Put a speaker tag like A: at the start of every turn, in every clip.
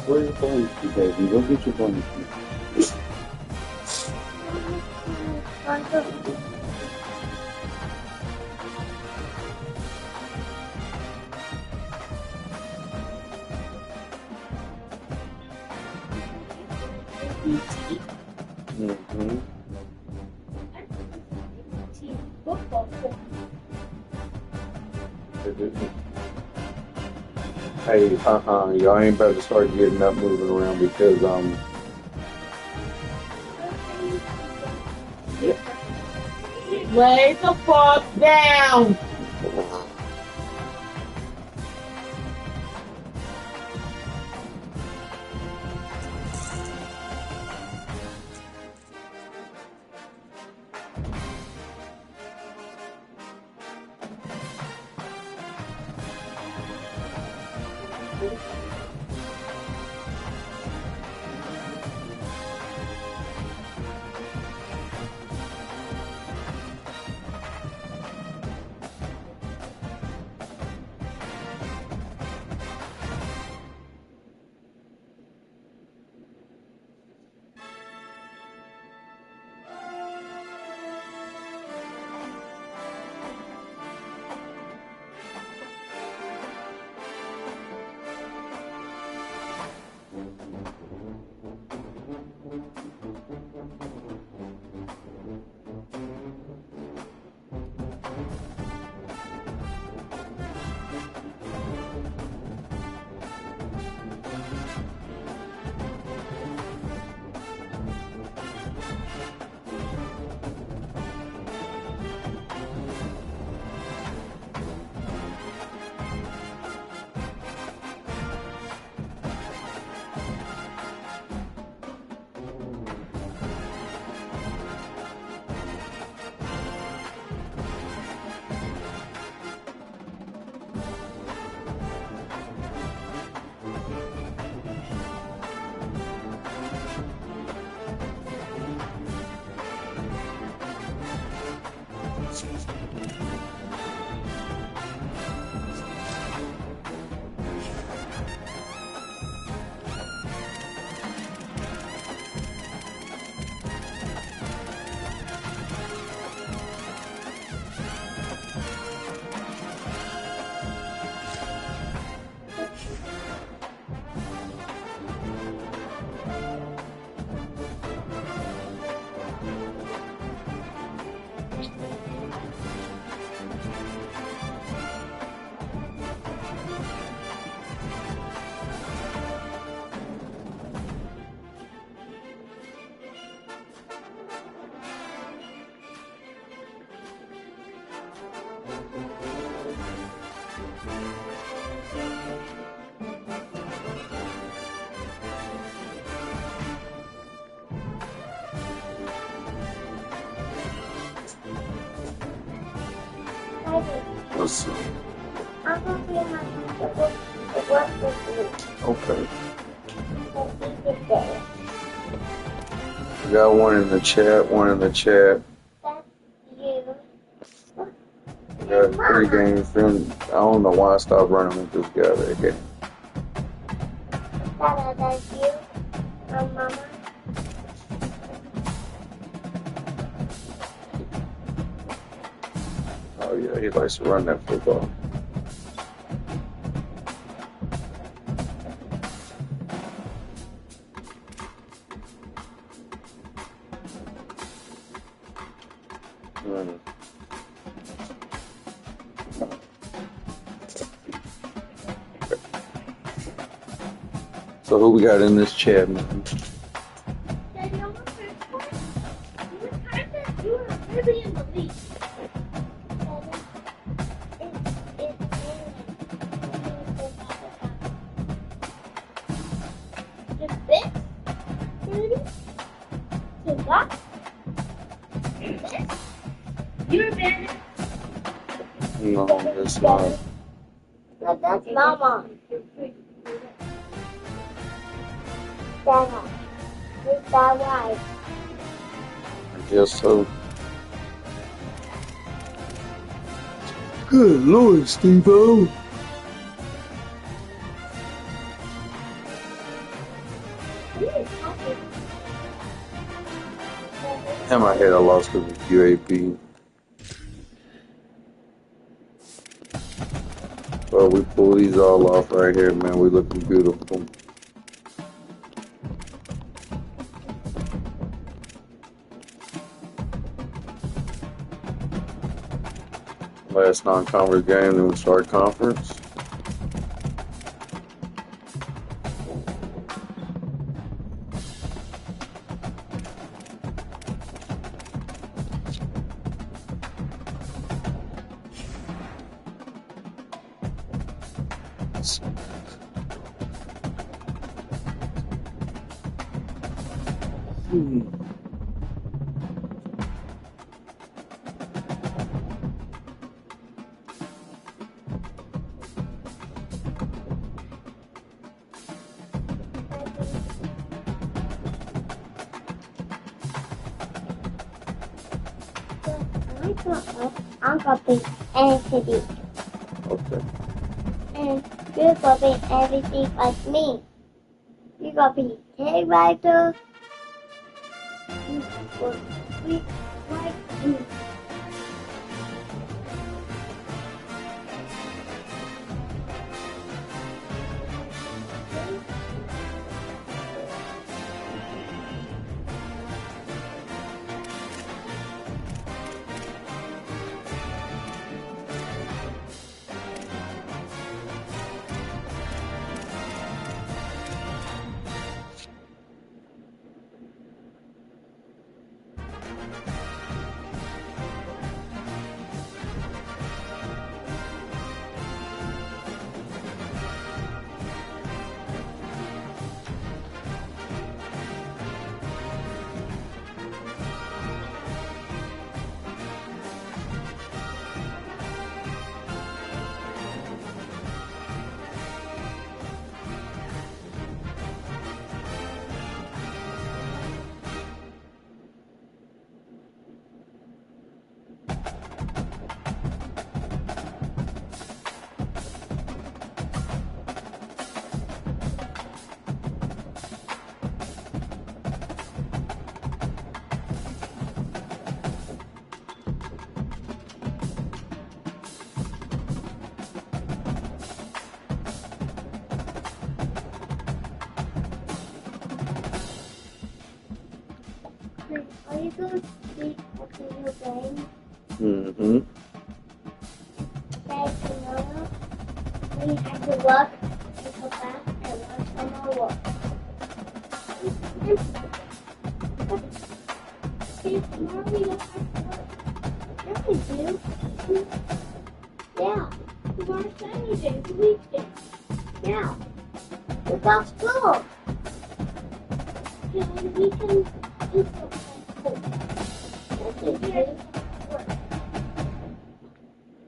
A: Where's your phone, baby? Go get your phone. Mm-hmm. Hey, y'all ain't about to start getting up, moving around because
B: Lay the fuck down.
A: Let's see.
C: I'm going to be the work with you.
A: Okay.
C: Today.
A: We got one in the chat, one in the chat.
C: That's you.
A: We got 3 games. I don't know why I stopped running with this guy that game.
C: Dada, that's you. And Mama.
A: Oh yeah, he likes to run that football. Mm. So who we got in this chat, man?
C: Daddy, I want to report. You were really in the lead. The bit, Rudy, the what? This? You abandoned?
A: No, that's not.
C: But that's Mama. Dada. That why.
A: I guess so. Good Lord, Steve-O. In my head, I lost because of UAP. But we pull these all off right here, man. We looking beautiful. Last non-conference game, then we start conference.
C: I'm gonna be Anthony,
A: Okay.
C: and you're gonna be everything like me. You're gonna be K Rider. You will be like me. Are you going to sleep after your game?
A: Mm-hmm.
C: Okay, tomorrow we have to work and come back and work some more work. See, tomorrow we don't have to work. Yes, we do. Yeah. Tomorrow's Saturday, the weekday. Yeah. Without school. Yeah, we can do something.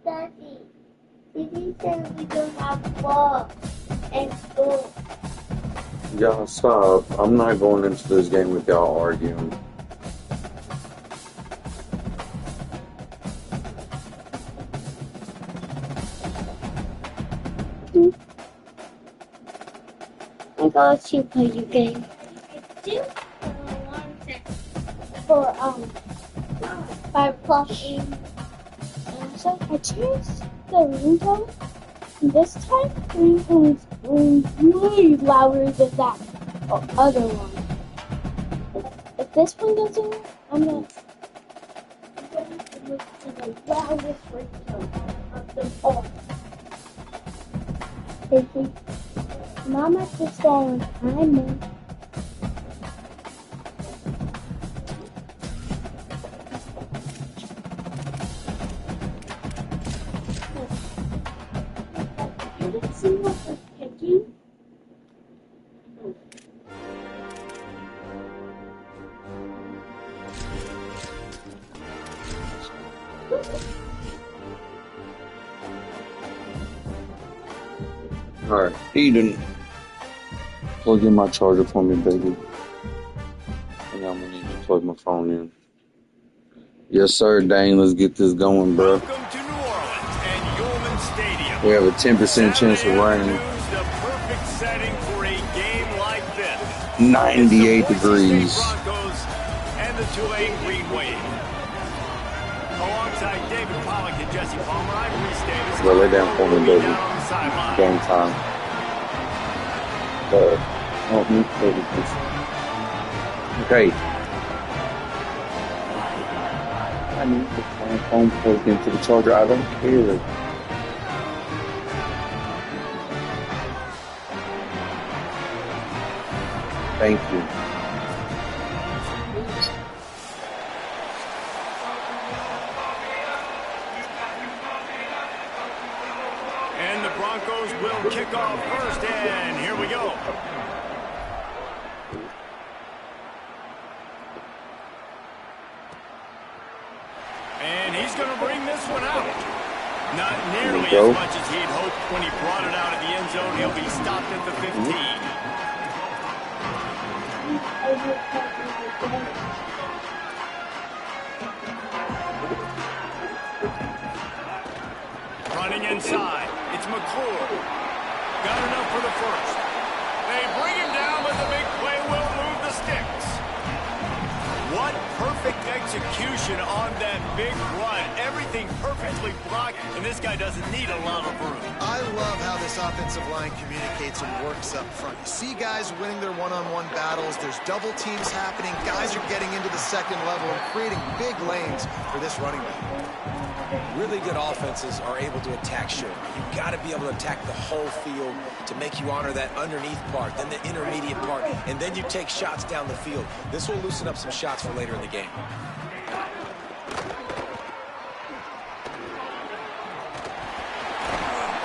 C: Daddy, Didi said we don't have work and school.
A: Y'all stop. I'm not going into this game with y'all arguing.
C: I got you play your game. For 5 o'clock. So I changed the ringtone. This time the ringtone is way louder than that other one. If this one doesn't work, I'm going to move to the loudest ringtone of them all. Thinking, Mama just stay on timer. See what they're picking?
A: Alright, Eden. Go get my charger for me, baby. Yeah, I'm gonna need to plug my phone in. Yes, sir, Dane. Let's get this going, bro.
D: Welcome to New Orleans and Yulman Stadium.
A: We have a 10% chance of rain.
D: The perfect setting for a game like this.
A: 98
D: It's the Boise
A: degrees.
D: State Broncos and the Tulane Green Wave. Alongside David Pollock and Jesse Palmer, I'm Reese Davis.
A: Well, lay down for me, baby.
D: Down on the sideline.
A: Game time. Help me play with this. Okay. I need to put my phone plugged into the charger. I don't care. Thank you.
D: And the Broncos will kick off first, and here we go. And he's going to bring this one out. Not nearly as much as he'd hoped when he brought it out of the end zone. He'll be stopped at the 15. Running inside. It's McClure. Got enough for the first. They bring him down, but the big play will move the sticks. What perfect execution on that big run. Everything perfectly blocked, and this guy doesn't need a lot of room.
E: I love how this offensive line communicates and works up front. You see guys winning their one-on-one battles. There's double teams happening. Guys are getting into the second level and creating big lanes for this running back.
F: Really good offenses are able to attack short. You've got to be able to attack the whole field to make you honor that underneath part, then the intermediate part, and then you take shots down the field. This will loosen up some shots for later in the game.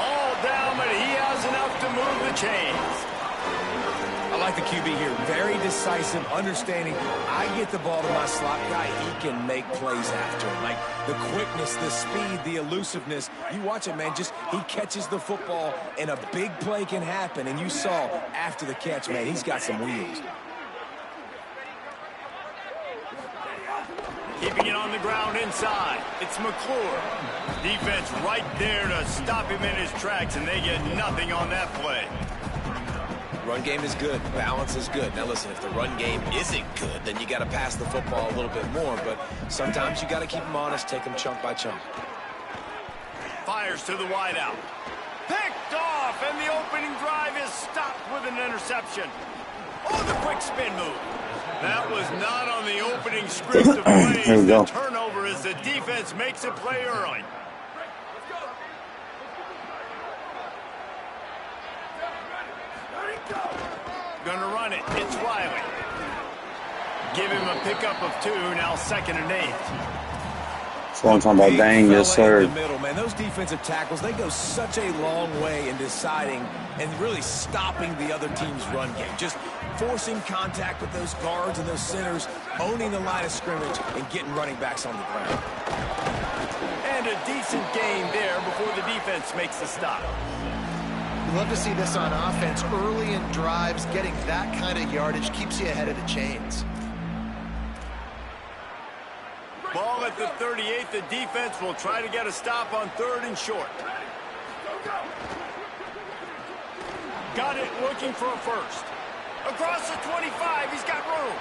D: All down, but he has enough to move the chains.
F: I like the QB here. Very decisive, understanding. I get the ball to my slot guy, he can make plays after. Like the quickness, the speed, the elusiveness. You watch it, man. Just he catches the football, and a big play can happen. And you saw after the catch, man, he's got some wheels.
D: Keeping it on the ground inside. It's McClure. Defense right there to stop him in his tracks, and they get nothing on that play.
F: Run game is good. Balance is good. Now, listen, if the run game isn't good, then you got to pass the football a little bit more. But sometimes you got to keep them honest, take them chunk by chunk.
D: Fires to the wideout. Picked off, and the opening drive is stopped with an interception. Oh, the quick spin move. That was not on the opening script of plays.
A: There we go.
D: The turnover as the defense makes a play early. Gonna run it. It's Riley. Give him a pickup of 2, now 2nd and 8.
A: That's what I'm talking about, Dane. Yes, sir.
F: In the middle, man. Those defensive tackles, they go such a long way in deciding and really stopping the other team's run game. Just forcing contact with those guards and those centers, owning the line of scrimmage, and getting running backs on the ground.
D: And a decent gain there before the defense makes the stop.
E: You love to see this on offense. Early in drives, getting that kind of yardage keeps you ahead of the chains.
D: Ball at the 38. The defense will try to get a stop on 3rd and short. Got it, looking for a first. Across the 25, he's got room.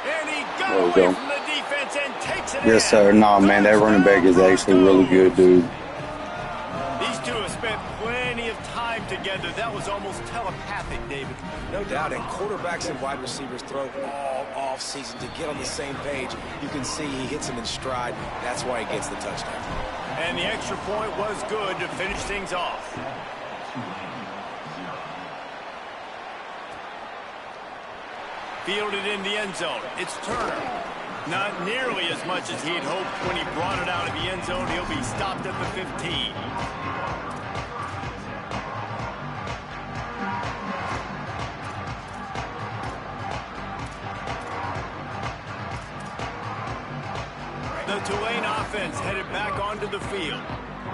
D: And he got
A: There we
D: away
A: go.
D: from the defense and takes it
A: Yes,
D: in.
A: sir. Nah, man, that running back is actually really good, dude.
D: These two have spent plenty of time together. That was almost telepathic, David.
F: No doubt, and quarterbacks and wide receivers throw all off season to get on the same page. You can see he hits him in stride. That's why he gets the touchdown.
D: And the extra point was good to finish things off. Fielded in the end zone. It's Turner. Not nearly as much as he'd hoped when he brought it out of the end zone. He'll be stopped at the 15. The Tulane offense headed back onto the field.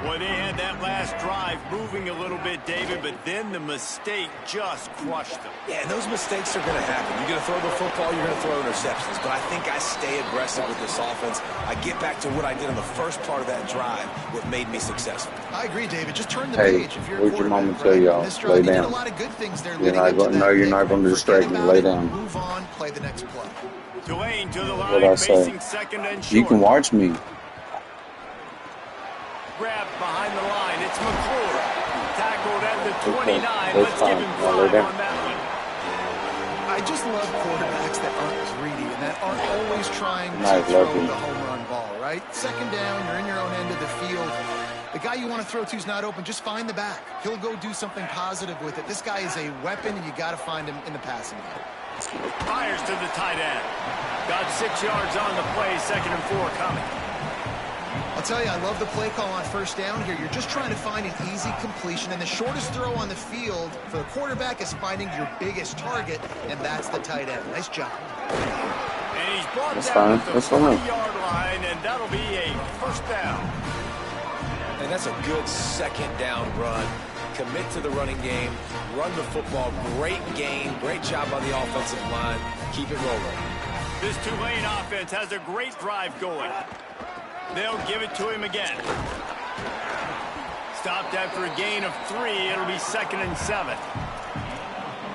D: Well, they had that last drive moving a little bit, David, but then the mistake just crushed them.
F: Yeah, and those mistakes are going to happen. You're going to throw the football, you're going to throw interceptions. But I think I stay aggressive with this offense. I get back to what I did in the first part of that drive, what made me successful.
E: I agree, David. Just turn the
A: Hey,
E: page. If you're
A: what'd your mama
E: quarterback,
A: tell
E: right?
A: y'all?
E: This
A: Lay
E: drive, you did
A: down.
E: a lot of good things there
A: You're
E: leading
A: not
E: up to
A: gonna,
E: that
A: no, you're
E: pick.
A: not going to
E: Forget
A: distract me.
E: about
A: Lay
E: it,
A: down.
E: move on, play the next play.
D: Tulane to the
A: What
D: line,
A: I say?
D: facing second and short.
A: You can watch me.
D: Grab behind the line. It's McClure. Tackled at the 29.
A: That's
D: Let's give
A: fine.
D: him
A: Now lay
D: 5
A: down.
D: on that one.
E: I just love quarterbacks that aren't greedy and that aren't always trying to
A: Nice,
E: throw
A: lucky.
E: the home run ball, right? Second down, you're in your own end of the field. The guy you want to throw to is not open. Just find the back. He'll go do something positive with it. This guy is a weapon, and you got to find him in the passing game.
D: Fires to the tight end. Got 6 yards on the play. 2nd and 4 coming.
E: I'll tell you, I love the play call on first down here. You're just trying to find an easy completion, and the shortest throw on the field for the quarterback is finding your biggest target, and that's the tight end. Nice job.
D: And he's brought
A: That's
D: down
A: fine.
D: at
A: That's
D: the
A: fine.
D: 40-yard line, and that'll be a first down.
F: And that's a good second down run. Commit to the running game, run the football, great game, great job on the offensive line. Keep it rolling.
D: This Tulane offense has a great drive going. They'll give it to him again. Stopped after a gain of 3. It'll be 2nd and 7.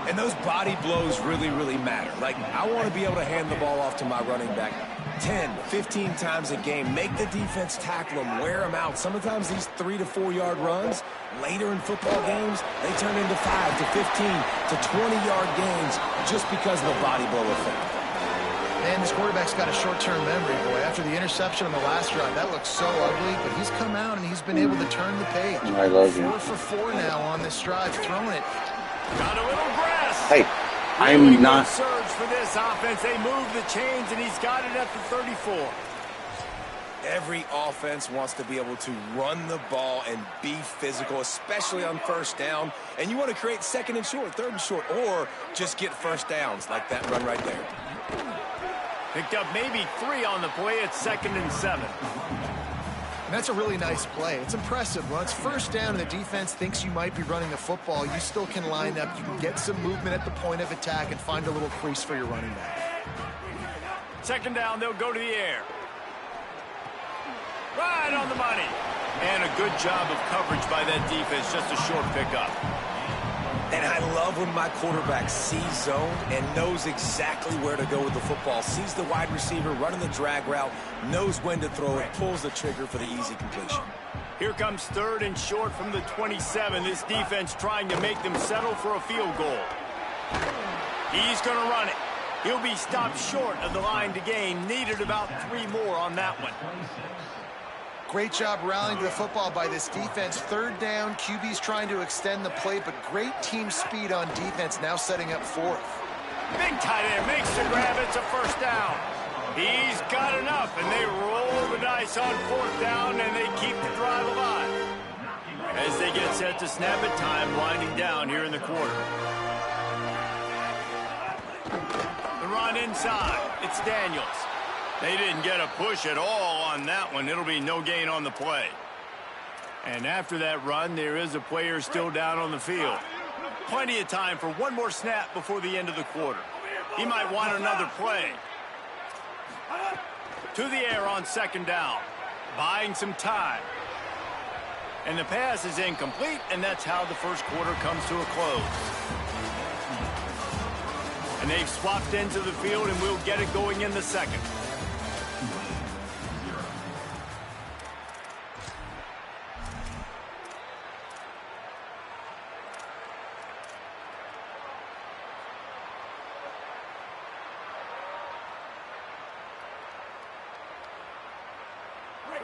F: And those body blows really, really matter. Like, I want to be able to hand the ball off to my running back 10, 15 times a game. Make the defense tackle them, wear them out. Sometimes these 3 to 4 yard runs, later in football games, they turn into 5 to 15 to 20-yard gains just because of the body blow effect.
E: Man, this quarterback's got a short-term memory, boy. After the interception on the last drive, that looked so ugly, but he's come out and he's been able to turn the page.
A: I love you.
E: 4 for 4 now on this drive, throwing it.
D: Got a little grass.
A: Hey,
D: Really
A: I'm
D: good
A: not.
D: surge for this offense. They move the chains, and he's got it at the 34.
F: Every offense wants to be able to run the ball and be physical, especially on first down. And you want to create 2nd and short, 3rd and short, or just get first downs like that run right there.
D: Picked up maybe 3 on the play at 2nd and 7.
E: And that's a really nice play. It's impressive. When it's first down and the defense thinks you might be running the football, you still can line up. You can get some movement at the point of attack and find a little crease for your running back.
D: 2nd down, they'll go to the air. Right on the money. And a good job of coverage by that defense. Just a short pickup.
F: And I love when my quarterback sees zone and knows exactly where to go with the football. Sees the wide receiver running the drag route, knows when to throw it, pulls the trigger for the easy completion.
D: Here comes 3rd and short from the 27. This defense trying to make them settle for a field goal. He's going to run it. He'll be stopped short of the line to gain. Needed about 3 more on that one.
E: Great job rallying to the football by this defense. 3rd down, QB's trying to extend the play, but great team speed on defense, now setting up 4th.
D: Big tight end makes the grab. It's a first down. He's got enough, and they roll the dice on 4th down, and they keep the drive alive. As they get set to snap it, time winding down here in the quarter. The run inside. It's Daniels. They didn't get a push at all on that one. It'll be no gain on the play. And after that run, there is a player still down on the field. Plenty of time for one more snap before the end of the quarter. He might want another play. To the air on 2nd down. Buying some time. And the pass is incomplete, and that's how the first quarter comes to a close. And they've swapped into the field, and we'll get it going in the 2nd.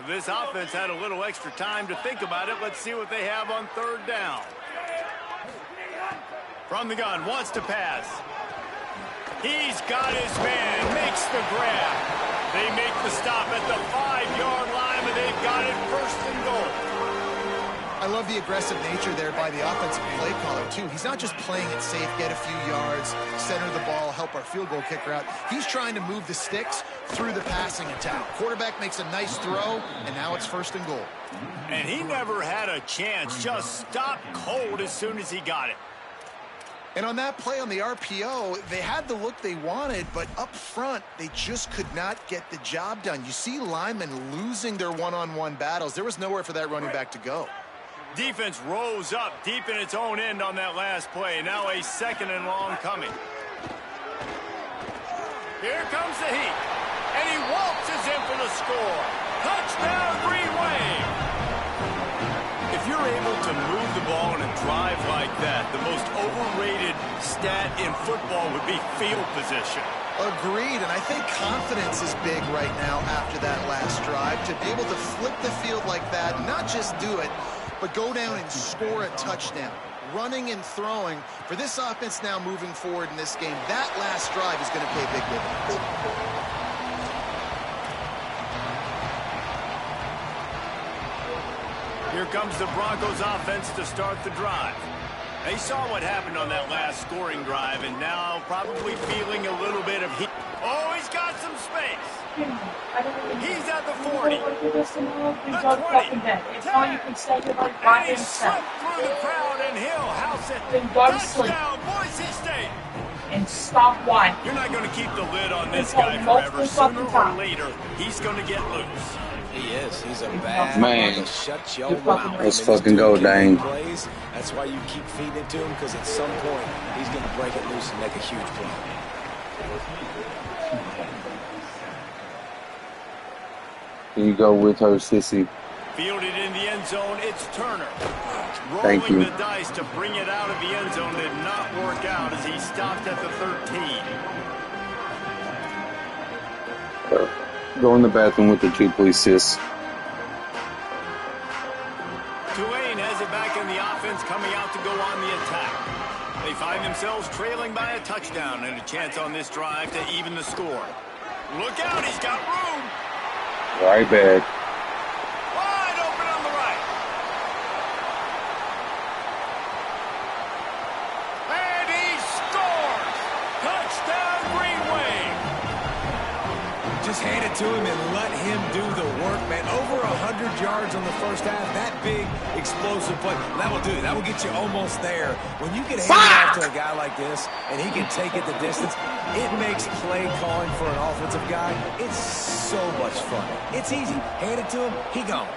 D: This offense had a little extra time to think about it. Let's see what they have on 3rd down. From the gun, wants to pass. He's got his man, makes the grab. They make the stop at the 5-yard line, but they've got it 1st and goal.
E: I love the aggressive nature there by the offensive play caller, too. He's not just playing it safe, get a few yards, center the ball, help our field goal kicker out. He's trying to move the sticks through the passing attack. Quarterback makes a nice throw, and now it's 1st and goal.
D: And he never had a chance. Just stopped cold as soon as he got it.
E: And on that play on the RPO, they had the look they wanted, but up front, they just could not get the job done. You see linemen losing their one-on-one battles. There was nowhere for that running back to go.
D: Defense rose up deep in its own end on that last play. Now a 2nd and long coming. Here comes the heat. And he waltzes in for the score. Touchdown, Green Wave. If you're able to move the ball in a drive like that, the most overrated stat in football would be field position.
E: Agreed, and I think confidence is big right now after that last drive. To be able to flip the field like that, not just do it, but go down and score a touchdown. Running and throwing, for this offense now moving forward in this game, that last drive is going to pay big dividends.
D: Here comes the Broncos offense to start the drive. They saw what happened on that last scoring drive, and now probably feeling a little bit of heat. Oh, he's got some space. He's at the 40. The 20.
B: It's all you can say about
D: And
B: Brian
D: he
B: himself.
D: slipped through the crowd, and he'll house it.
B: Then go to sleep.
D: Touchdown, Boise State.
B: And stop whining.
D: You're not going to keep the lid on this
B: It's
D: guy
B: like
D: forever.
B: multiple
D: Sooner or
B: fucking
D: later, he's going to get loose.
F: He is. He's a bad
A: Man.
F: Shut your mouth.
A: Let's fucking go, Dane.
F: Plays. That's why you keep feeding it to him, because at some point he's going to break it loose and make a huge play.
A: Here you go with her, sissy.
D: Fielded in the end zone, it's Turner.
A: Thank you.
D: Rolling the dice to bring it out of the end zone did not work out as he stopped at the 13.
A: Go in the bathroom with the 2, please, sis.
D: Tulane has it back in the offense, coming out to go on the attack. They find themselves trailing by a touchdown and a chance on this drive to even the score. Look out, he's got room.
A: Right back.
D: Wide open on the right. And he scores! Touchdown, Green Wave.
F: Just hand it to him and let him do the work, man. Over 100 yards on the first half. That big, explosive play. That will do it. That will get you almost there. When you get handed off to a guy like this and he can take it the distance, it makes play calling for an offensive guy, it's so much fun. It's easy. Hand it to him, he gone.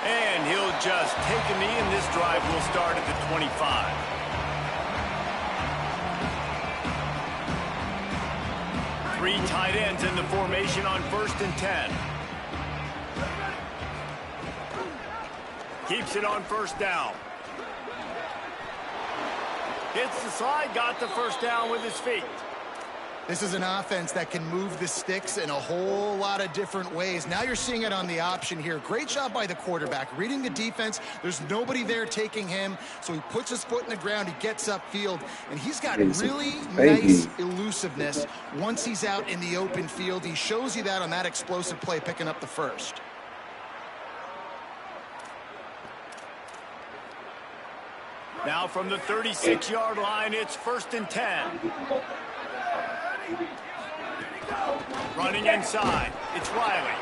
D: And he'll just take a knee, and this drive will start at the 25. Three tight ends in the formation on 1st and 10. Keeps it on 1st down. Hits the slide, got the 1st down with his feet.
E: This is an offense that can move the sticks in a whole lot of different ways. Now you're seeing it on the option here. Great job by the quarterback. Reading the defense, there's nobody there taking him, so he puts his foot in the ground, he gets upfield, and he's got really nice elusiveness once he's out in the open field. He shows you that on that explosive play, picking up the 1st.
D: Now from the 36-yard line, it's 1st and 10. Running inside, it's Riley.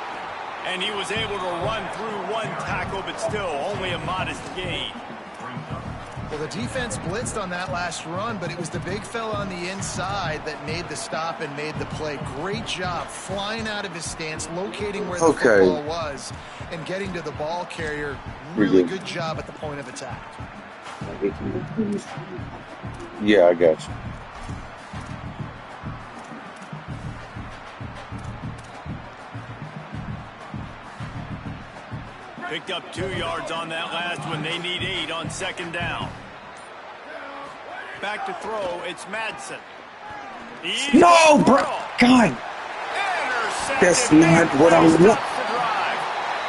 D: And he was able to run through one tackle, but still only a modest gain.
E: Well, the defense blitzed on that last run, but it was the big fella on the inside that made the stop and made the play. Great job flying out of his stance, locating where the football was, and getting to the ball carrier. Really good job at the point of attack.
A: Yeah, I got you.
D: Picked up 2 yards on that last one. They need 8 on 2nd down. Back to throw, it's Madsen.
A: No, bro. God. That's not what I was looking for.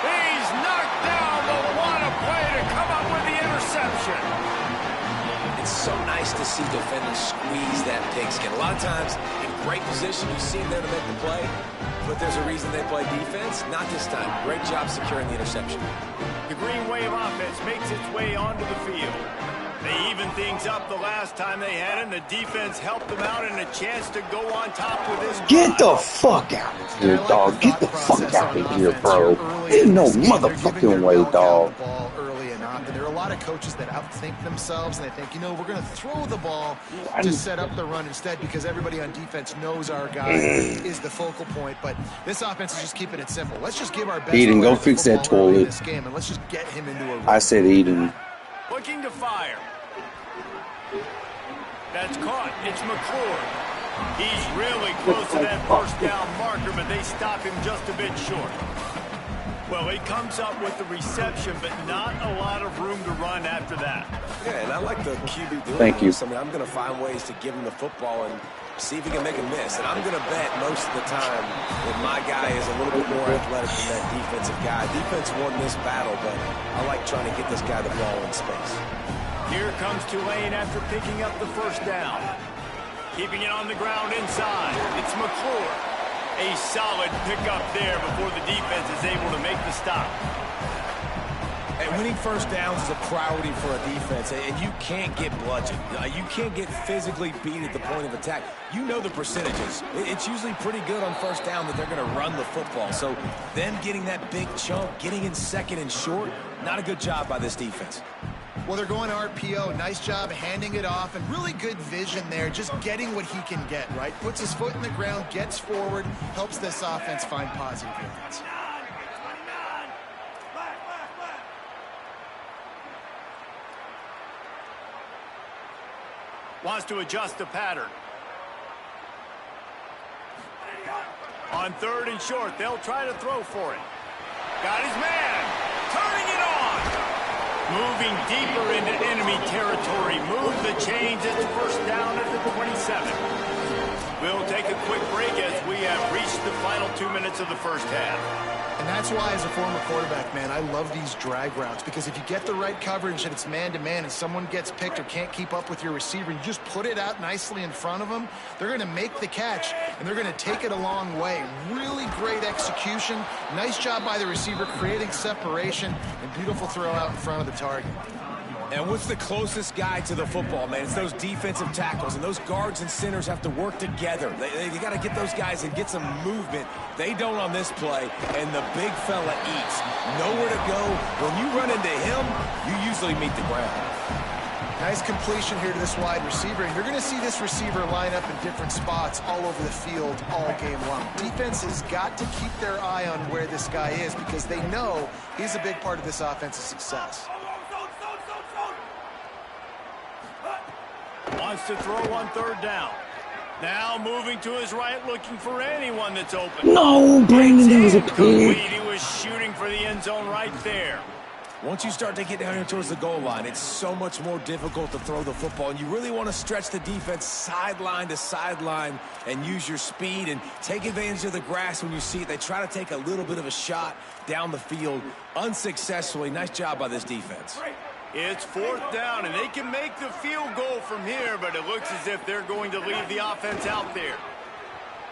D: He's knocked down the one play to come up with the interception.
F: It's so nice to see defenders squeeze that pigskin. A lot of times, in great position, you see them there to make the play, but there's a reason they play defense. Not this time. Great job securing the interception.
D: The Green Wave offense makes its way onto the field. They evened things up the last time they had it, and the defense helped them out and a chance to go on top with this
A: Get the
D: drive.
A: fuck out of here, dog. Get the fuck out of here, bro. Ain't no motherfucking way, dog.
E: There are a lot of coaches that outthink themselves, and they think, you know, we're going to throw the ball to set up the run instead because everybody on defense knows our guy is the focal point. But this offense is just keeping it simple. Let's just give our best
A: Eden, go
E: player
A: fix
E: the
A: that
E: football early in
A: toilet.
E: this game, and let's just get him into a run.
A: I said Eden.
D: Looking to fire. That's caught. It's McClure. He's really close to that first down marker, but they stop him just a bit short. Well, he comes up with the reception, but not a lot of room to run after that.
F: Yeah, and I like the QB doing
A: Thank you.
F: this. I mean, I'm going to find ways to give him the football and see if he can make a miss. And I'm going to bet most of the time that my guy is a little bit more athletic than that defensive guy. Defense won this battle, but I like trying to get this guy the ball in space.
D: Here comes Tulane after picking up the first down. Keeping it on the ground inside. It's McClure. A solid pickup there before the defense is able to make the stop.
F: And winning first downs is a priority for a defense, and you can't get bludgeoned. You can't get physically beat at the point of attack. You know the percentages. It's usually pretty good on first down that they're going to run the football. So them getting that big chunk, getting in second and short, not a good job by this defense.
E: Well, they're going RPO. Nice job handing it off, and really good vision there, just getting what he can get, right? Puts his foot in the ground, gets forward, helps this offense find positive yards.
D: Wants to adjust the pattern. On third and short, they'll try to throw for it. Got his man. Turning it on. Moving deeper into enemy territory. Move the chains. It's first down at the 27. We'll take a quick break as we have reached the final 2 minutes of the first half.
E: And that's why, as a former quarterback, man, I love these drag routes, because if you get the right coverage and it's man-to-man and someone gets picked or can't keep up with your receiver, you just put it out nicely in front of them, they're going to make the catch, and they're going to take it a long way. Really great execution. Nice job by the receiver creating separation, and beautiful throw out in front of the target.
F: And what's the closest guy to the football, man? It's those defensive tackles, and those guards and centers have to work together. They got to get those guys and get some movement. They don't on this play, and the big fella eats. Nowhere to go. When you run into him, you usually meet the ground.
E: Nice completion here to this wide receiver. And you're going to see this receiver line up in different spots all over the field all game long. Defense has got to keep their eye on where this guy is, because they know he's a big part of this offense's success.
D: Wants to throw on third down. Now moving to his right, looking for anyone that's open.
A: No, Brandon, that was a pig.
D: He was shooting for the end zone right there.
F: Once you start to get down here towards the goal line, it's so much more difficult to throw the football, and you really want to stretch the defense sideline to sideline and use your speed and take advantage of the grass when you see it. They try to take a little bit of a shot down the field unsuccessfully. Nice job by this defense.
D: It's fourth down, and they can make the field goal from here, but it looks as if they're going to leave the offense out there.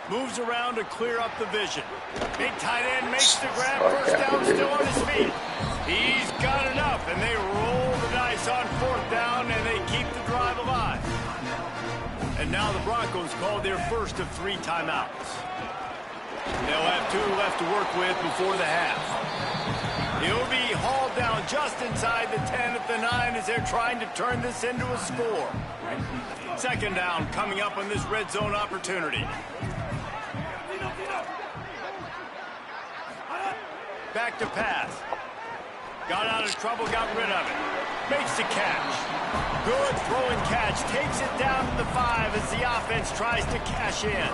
D: Moves around to clear up the vision. Big tight end makes the grab. First down, still on his feet. He's got enough, and they roll the dice on fourth down, and they keep the drive alive. And now the Broncos called their first of 3 timeouts. They'll have 2 left to work with before the half. He'll be hauled down just inside the 10 at the 9 as they're trying to turn this into a score. Second down coming up on this red zone opportunity. Back to pass. Got out of trouble, got rid of it. Makes the catch. Good throwing catch. Takes it down to the 5 as the offense tries to cash in.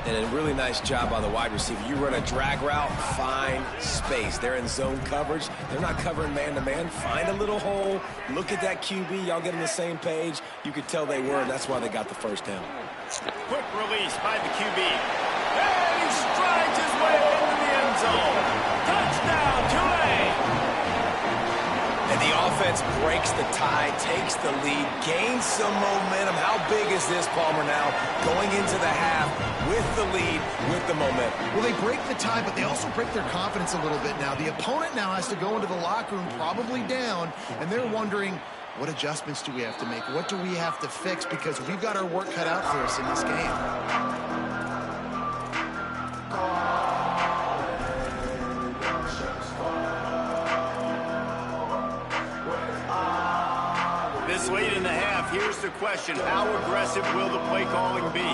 F: And a really nice job by the wide receiver. You run a drag route, find space. They're in zone coverage. They're not covering man-to-man. Find a little hole. Look at that QB. Y'all get on the same page. You could tell they were, and that's why they got the first down.
D: Quick release by the QB. And he strides his way into the end zone. Touchdown, Tulane!
F: And the offense breaks the tie, takes the lead, gains some momentum. How big is this, Palmer, now? Going into the half with the lead, with the momentum.
E: Well, they break the tie, but they also break their confidence a little bit now. The opponent now has to go into the locker room probably down, and they're wondering, What adjustments do we have to make? What do we have to fix? Because we've got our work cut out for us in this game.
D: This late in the half, here's the question. How aggressive will the play calling be?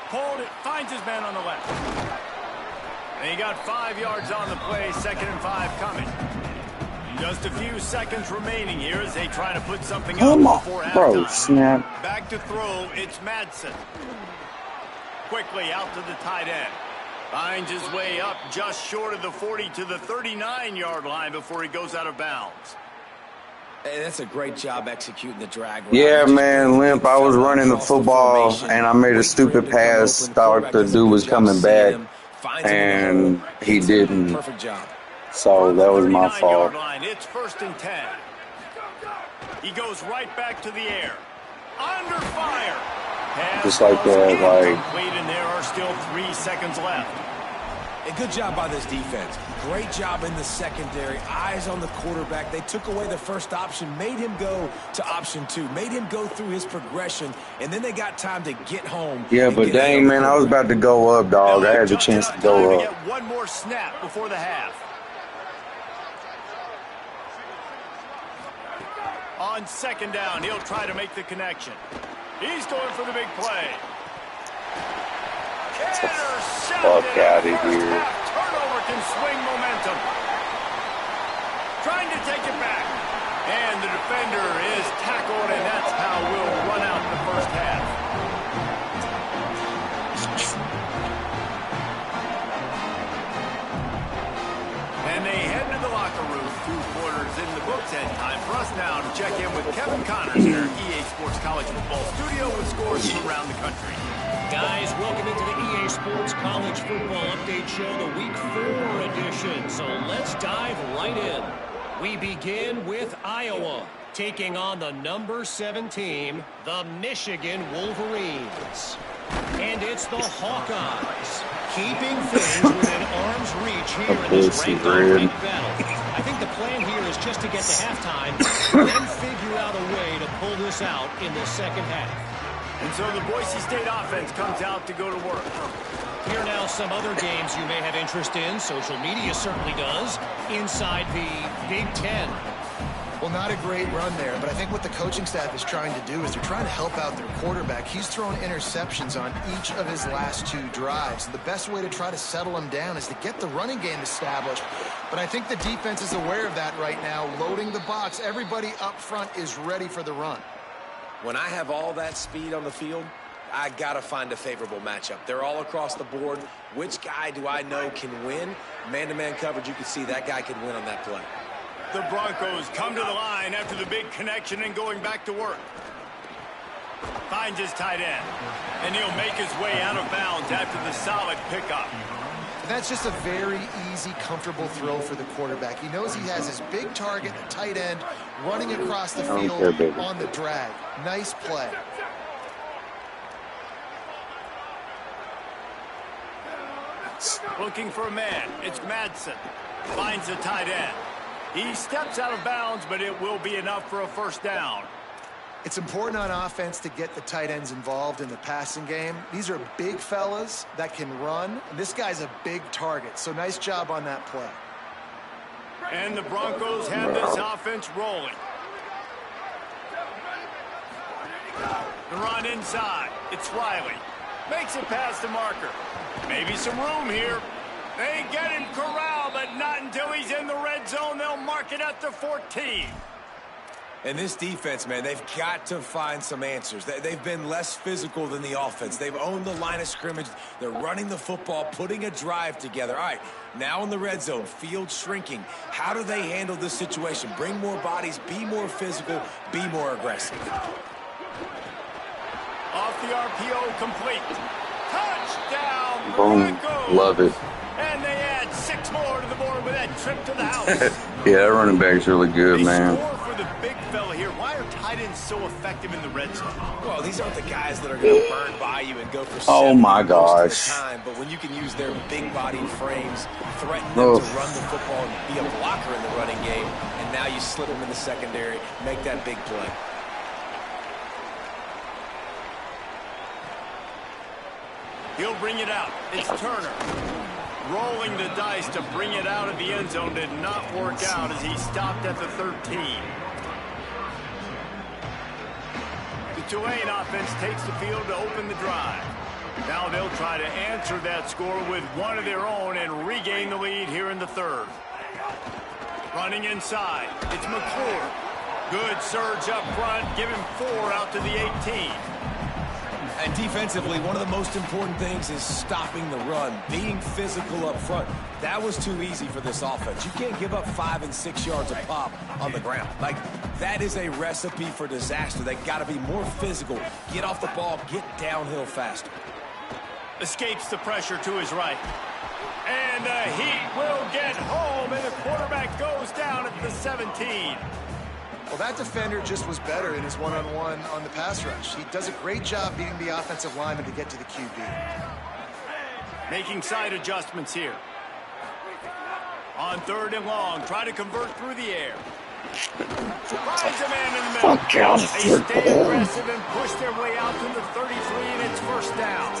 D: Hold it, finds his man on the left. And he got 5 yards on the play, 2nd and 5 coming. Just a few seconds remaining here as they try to put something
A: Come
D: up
A: on,
D: before
A: bro,
D: halftime.
A: snap.
D: Back to throw, it's Madsen. Quickly out to the tight end. Finds his way up just short of the 40 to the 39-yard line before he goes out of bounds.
F: Hey, that's a great job executing the drag route.
A: Yeah, man, Limp, I was running the football, and I made a stupid pass, thought the dude was coming back, and he didn't.
F: Perfect job.
A: So that was my
D: 39-yard
A: fault.
D: line, it's 1st and 10. He goes right back to the air. Under fire. Pass
A: Just like
D: goes
A: that, like-
D: incomplete, and there are still 3 seconds left.
F: A good job by this defense. Great job in the secondary. Eyes on the quarterback. They took away the first option, made him go to option 2, made him go through his progression, and then they got time to get home.
A: Yeah, but dang, man, I was about to go up, dog. I had the chance to go up.
D: Get one more snap before the half. On 2nd down, he'll try to make the connection. He's going for the big play.
A: Fuck out of here.
D: Turnover can swing momentum. Trying to take it back. And the defender is tackled, and that's how we'll run out the first half. And they head to the locker room. 2 quarters in the books, and time for us now to check in with Kevin Connors in our EA Sports College Football Studio with scores from around the country.
G: Guys, welcome into the EA Sports College Football Update Show, the Week 4 edition. So let's dive right in. We begin with Iowa, taking on the number 7 team, the Michigan Wolverines. And it's the Hawkeyes, keeping things within arm's reach here in this ranked battle. I think the plan here is just to get to halftime, then figure out a way to pull this out in the second half.
D: And so the Boise State offense comes out to go to work.
G: Here now some other games you may have interest in. Social media certainly does. Inside the Big Ten.
E: Well, not a great run there, but I think what the coaching staff is trying to do is they're trying to help out their quarterback. He's thrown interceptions on each of his last 2 drives. The best way to try to settle him down is to get the running game established. But I think the defense is aware of that right now, loading the box. Everybody up front is ready for the run.
F: When I have all that speed on the field, I got to find a favorable matchup. They're all across the board. Which guy do I know can win? Man-to-man coverage, you can see that guy can win on that play.
D: The Broncos come to the line after the big connection and going back to work. Finds his tight end. And he'll make his way out of bounds after the solid pickup.
E: That's just a very easy, comfortable throw for the quarterback. He knows he has his big target, the tight end, running across the field on the drag. Nice play.
D: Looking for a man. It's Madsen. Finds the tight end. He steps out of bounds, but it will be enough for a first down.
E: It's important on offense to get the tight ends involved in the passing game. These are big fellas that can run. And this guy's a big target, so nice job on that play.
D: And the Broncos have this offense rolling. The run inside. It's Riley. Makes it past the marker. Maybe some room here. They get him corralled, but not until he's in the red zone. They'll mark it at the 14.
F: And this defense, man, they've got to find some answers. They've been less physical than the offense. They've owned the line of scrimmage. They're running the football, putting a drive together. All right, now in the red zone, field shrinking. How do they handle this situation? Bring more bodies, be more physical, be more aggressive.
D: Off the RPO, complete. Touchdown,
A: Boom.
D: Broncos.
A: Love it.
D: And they add 6 more to the board with that trip to the house.
A: Yeah, that running back's really good,
D: They
A: man.
D: score for the big fella here. Why are tight ends so effective in the red zone?
F: Well, these aren't the guys that are going to burn by you and go for
A: Oh,
F: 70
A: my
F: most
A: gosh.
F: of the time. But when you can use their big-bodied frames, threaten them to run the football and be a blocker in the running game, and and now you slip him in the secondary, make that big play.
D: He'll bring it out. It's Turner. Rolling the dice to bring it out of the end zone did not work out as he stopped at the 13. The Tulane offense takes the field to open the drive. Now they'll try to answer that score with one of their own and regain the lead here in the third. Running inside, it's McClure. Good surge up front, give him 4 out to the 18.
F: And defensively, one of the most important things is stopping the run, being physical up front. That was too easy for this offense. You can't give up 5 and 6 yards a pop on the ground. Like, that is a recipe for disaster. They got to be more physical, get off the ball, get downhill faster.
D: Escapes the pressure to his right. And the Heat will get home, and the quarterback goes down at the 17.
E: Well, that defender just was better in his one-on-one on the pass rush. He does a great job beating the offensive lineman to get to the QB.
D: Making side adjustments here. On 3rd and long, try to convert through the air. Finds a man in the middle. They stay aggressive and push their way out to the 33, and it's first down.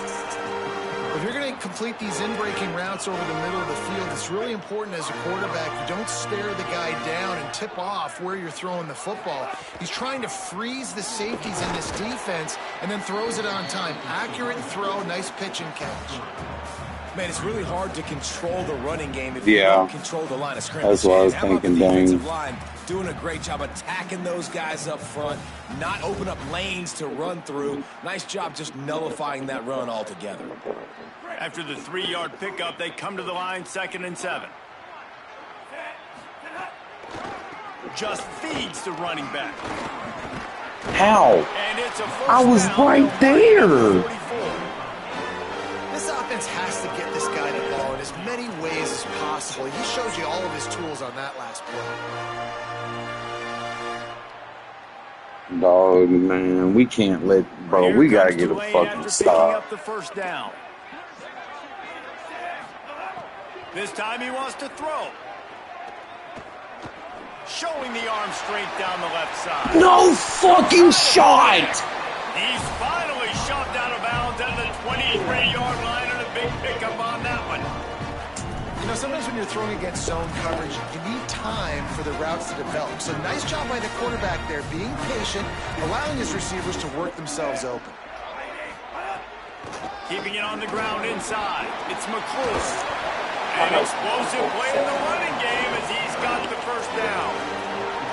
E: If you're going to complete these in-breaking routes over the middle of the field, it's really important as a quarterback you don't stare the guy down and tip off where you're throwing the football. He's trying to freeze the safeties in this defense and then throws it on time. Accurate throw, nice pitch and catch.
F: Man, it's really hard to control the running game if you don't control the line of scrimmage.
A: That's what I was thinking,
F: the defensive
A: dang.
F: line doing a great job attacking those guys up front, not open up lanes to run through. Nice job just nullifying that run altogether.
D: After the 3-yard pickup, they come to the line, 2nd and 7. Just feeds the running back.
A: How?
D: And it's a first
A: I was
D: down.
A: right there.
D: 44.
E: This offense has to get this guy the ball in as many ways as possible. He shows you all of his tools on that last play.
A: Dog, man, we can't let, bro, we got to get a fucking stop.
D: Up the first down. This time he wants to throw. Showing the arm strength down the left side.
A: No fucking shot!
D: He's finally shoved out of bounds at the 23-yard line and a big pickup on that one.
E: You know, sometimes when you're throwing against zone coverage, you need time for the routes to develop. So nice job by the quarterback there, being patient, allowing his receivers to work themselves open.
D: Keeping it on the ground inside. It's McClure. An explosive play in the running game as he's got the first down.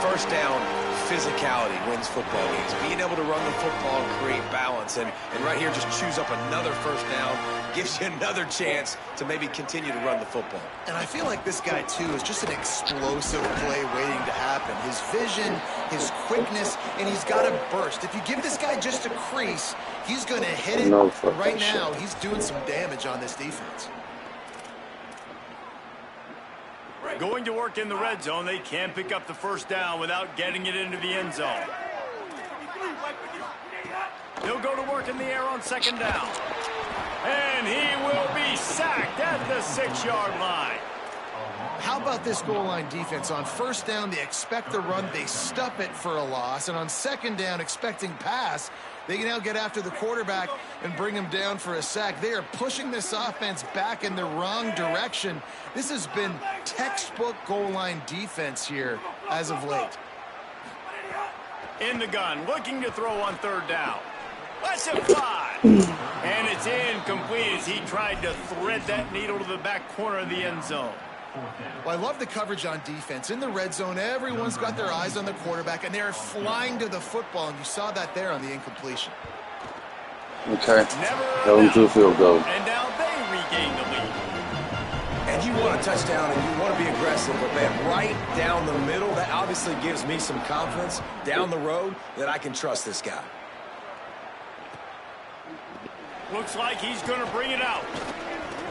F: First down, physicality wins football games. Being able to run the football and create balance. And right here, just choose up another first down. Gives you another chance to maybe continue to run the football.
E: And I feel like this guy, too, is just an explosive play waiting to happen. His vision, his quickness, and he's got a burst. If you give this guy just a crease, he's going to hit it. Right now, he's doing some damage on this defense.
D: Going to work in the red zone. They can't pick up the first down without getting it into the end zone. He'll go to work in the air on 2nd down. And he will be sacked at the 6-yard line.
E: How about this goal line defense? On first down, they expect the run. They stuff it for a loss. And on 2nd down, expecting pass, they can now get after the quarterback and bring him down for a sack. They are pushing this offense back in the wrong direction. This has been textbook goal line defense here as of late.
D: In the gun, looking to throw on 3rd down. Let's it fly. And it's incomplete as he tried to thread that needle to the back corner of the end zone.
E: Well, I love the coverage on defense. In the red zone, everyone's got their eyes on the quarterback, and they're flying to the football, and you saw that there on the incompletion.
A: Okay. Go into the field goal.
D: And now they regain the lead.
F: And you want a touchdown, and you want to be aggressive, but man, right down the middle, that obviously gives me some confidence down the road that I can trust this guy.
D: Looks like he's going to bring it out.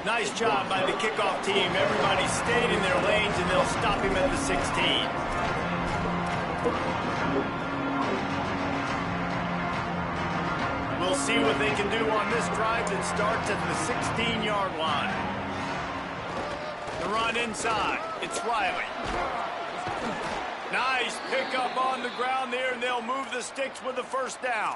D: Nice job by the kickoff team. Everybody stayed in their lanes, and they'll stop him at the 16. We'll see what they can do on this drive that starts at the 16-yard line. The run inside. It's Riley. Nice pickup on the ground there, and they'll move the sticks with the first down.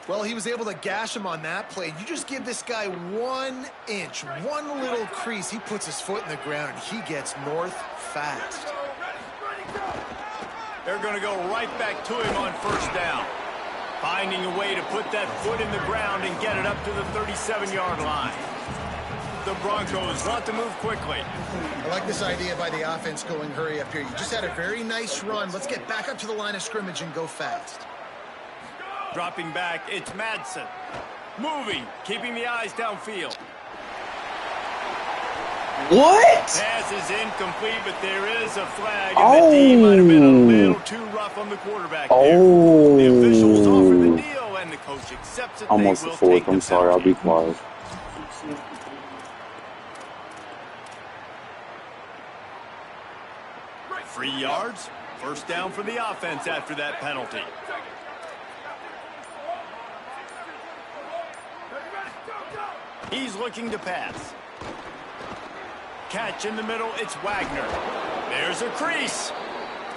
E: Well, he was able to gash him on that play. You just give this guy 1 inch, one little crease. He puts his foot in the ground, and he gets north fast.
D: They're going to go right back to him on first down. Finding a way to put that foot in the ground and get it up to the 37-yard line. The Broncos want to move quickly.
E: I like this idea by the offense going hurry up here. You just had a very nice run. Let's get back up to the line of scrimmage and go fast.
D: Dropping back, it's Madsen. Moving, keeping the eyes downfield.
A: What?
D: Pass is incomplete, but there is a flag, and the D might have been a little too rough on the quarterback there. The officials offer the deal, and the coach accepts it.
A: Almost the fourth. I'm sorry. I'll be quiet.
D: Free yards. First down for the offense after that penalty. He's looking to pass. Catch in the middle, it's Wagner. There's a crease.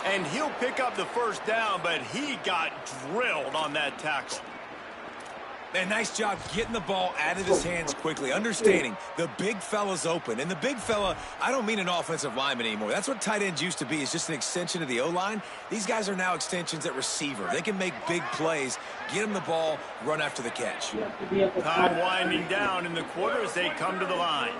D: And he'll pick up the first down, but he got drilled on that tackle.
F: And nice job getting the ball out of his hands quickly, understanding the big fella's open. And the big fella, I don't mean an offensive lineman anymore. That's what tight ends used to be, is just an extension of the O-line. These guys are now extensions at receiver. They can make big plays, get him the ball, run after the catch.
D: Time winding down in the quarter as they come to the line.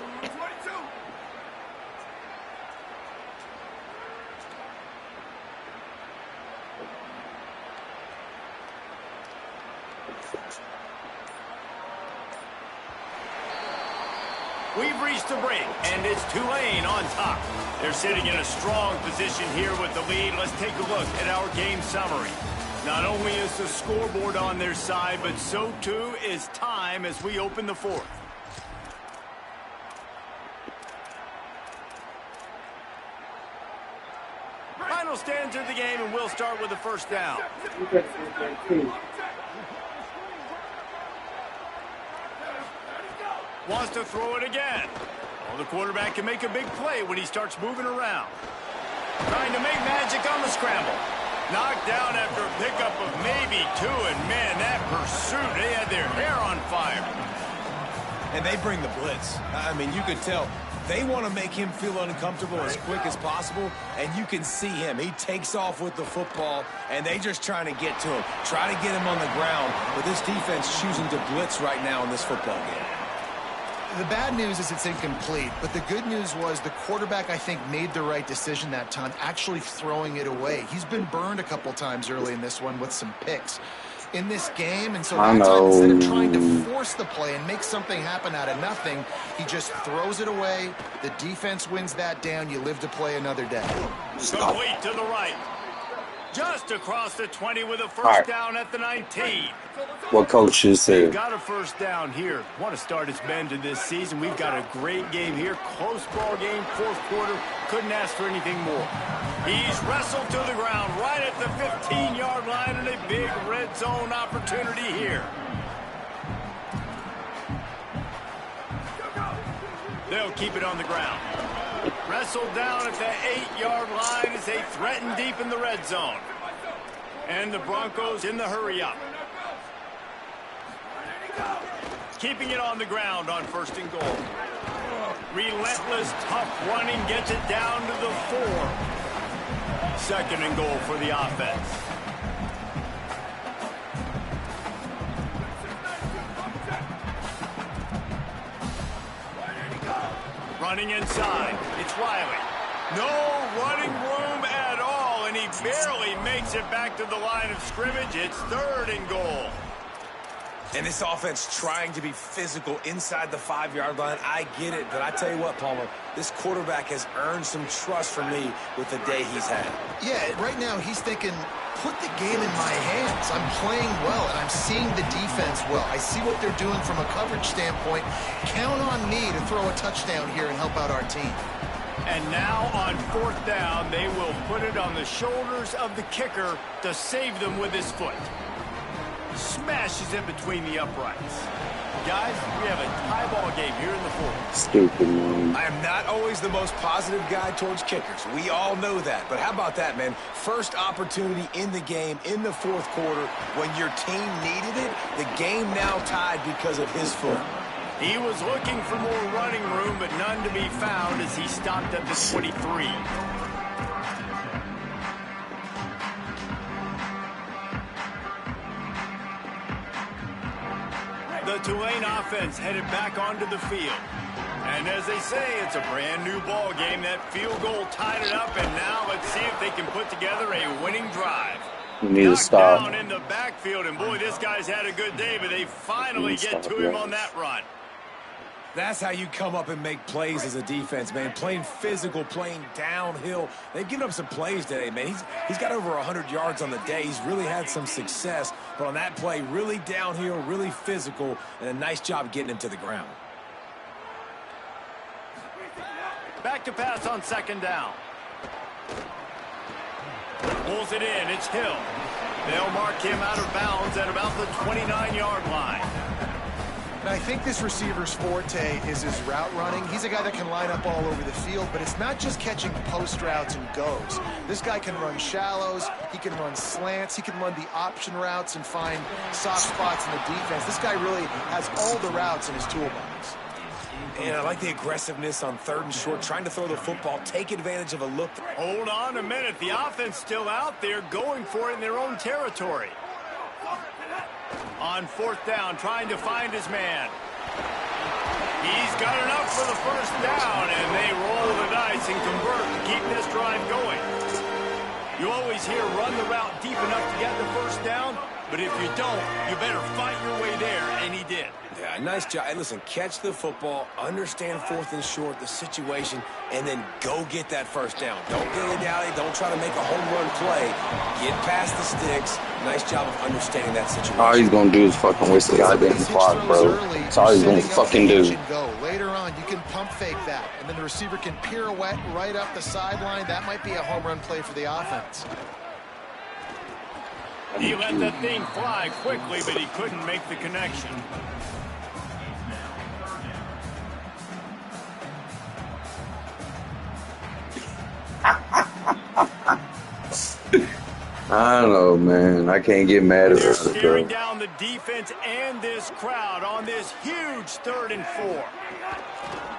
D: We've reached the break, and it's Tulane on top. They're sitting in a strong position here with the lead. Let's take a look at our game summary. Not only is the scoreboard on their side, but so too is time as we open the fourth. Final stanza of the game, and we'll start with the first down. Wants to throw it again. Well, the quarterback can make a big play when he starts moving around. Trying to make magic on the scramble. Knocked down after a pickup of maybe 2, and man, that pursuit, they had their hair on fire.
F: And they bring the blitz. I mean, you could tell they want to make him feel uncomfortable as quick as possible, and you can see him. He takes off with the football, and they just trying to get to him, try to get him on the ground, but this defense choosing to blitz right now in this football game.
E: The bad news is it's incomplete, but the good news was the quarterback, I think, made the right decision that time, actually throwing it away. He's been burned a couple times early in this one with some picks in this game, and so that time, instead of trying to force the play and make something happen out of nothing, he just throws it away. The defense wins that down. You live to play another day.
D: Complete to the right. Just across the 20 with a first down at the 19.
A: What coach just said.
D: Got a first down here. Want to start his bend to this season. We've got a great game here. Close ball game, fourth quarter. Couldn't ask for anything more. He's wrestled to the ground right at the 15-yard line, and a big red zone opportunity here. They'll keep it on the ground. Wrestled down at the 8-yard line as they threaten deep in the red zone. And the Broncos in the hurry-up. Keeping it on the ground on first and goal. Relentless, tough running gets it down to the 4. Second and goal for the offense. Running inside, it's Riley. No running room at all, and he barely makes it back to the line of scrimmage. It's third and goal.
F: And this offense trying to be physical inside the 5-yard line. I get it, but I tell you what, Palmer, this quarterback has earned some trust from me with the day he's had.
E: Yeah, right now he's thinking, put the game in my hands. I'm playing well, and I'm seeing the defense well. I see what they're doing from a coverage standpoint. Count on me to throw a touchdown here and help out our team.
D: And now on fourth down, they will put it on the shoulders of the kicker to save them with his foot. smashes in between the uprights. Guys, we have a tie ball game here in the fourth.
A: Stupid, man.
F: I am not always the most positive guy towards kickers. We all know that. But how about that, man? First opportunity in the game in the fourth quarter when your team needed it. The game now tied because of his foot.
D: He was looking for more running room, but none to be found as he stopped at the 23. The Tulane offense headed back onto the field. And as they say, it's a brand new ball game. That field goal tied it up, and now let's see if they can put together a winning drive.
A: You need to stop.
D: Down in the backfield, and boy, this guy's had a good day, but they finally get to him on that run.
F: That's how you come up and make plays as a defense, man. Playing physical, playing downhill. They've given up some plays today, man. He's got over 100 yards on the day. He's really had some success. But on that play, really downhill, really physical, and a nice job getting him to the ground.
D: Back to pass on second down. Pulls it in. It's Hill. They'll mark him out of bounds at about the 29-yard line.
E: And I think this receiver's forte is his route running. He's a guy that can line up all over the field, but it's not just catching post routes and goes. This guy can run shallows, he can run slants, he can run the option routes and find soft spots in the defense. This guy really has all the routes in his toolbox.
F: And I like the aggressiveness on third and short, trying to throw the football, take advantage of a look.
D: Hold on a minute. The offense still out there going for it in their own territory. On fourth down, trying to find his man. He's got enough for the first down, and they roll the dice and convert to keep this drive going. You always hear run the route deep enough to get the first down, but if you don't, you better fight your way there, and he did.
F: Yeah, nice job. Hey, listen, catch the football, understand fourth and short, the situation, and then go get that first down. Don't dilly-dally. Don't try to make a home run play. Get past the sticks. Nice job of understanding that situation.
A: All he's going to do is fucking waste the goddamn clock, bro. That's all he's going to fucking do.
E: Later on, you can pump fake that, and then the receiver can pirouette right up the sideline. That might be a home run play for the offense.
D: He let that thing fly quickly, but he couldn't make the connection.
A: I don't know, man. I can't get mad at
D: They're
A: it,
D: staring
A: bro.
D: down the defense and this crowd on this huge 3rd and 4.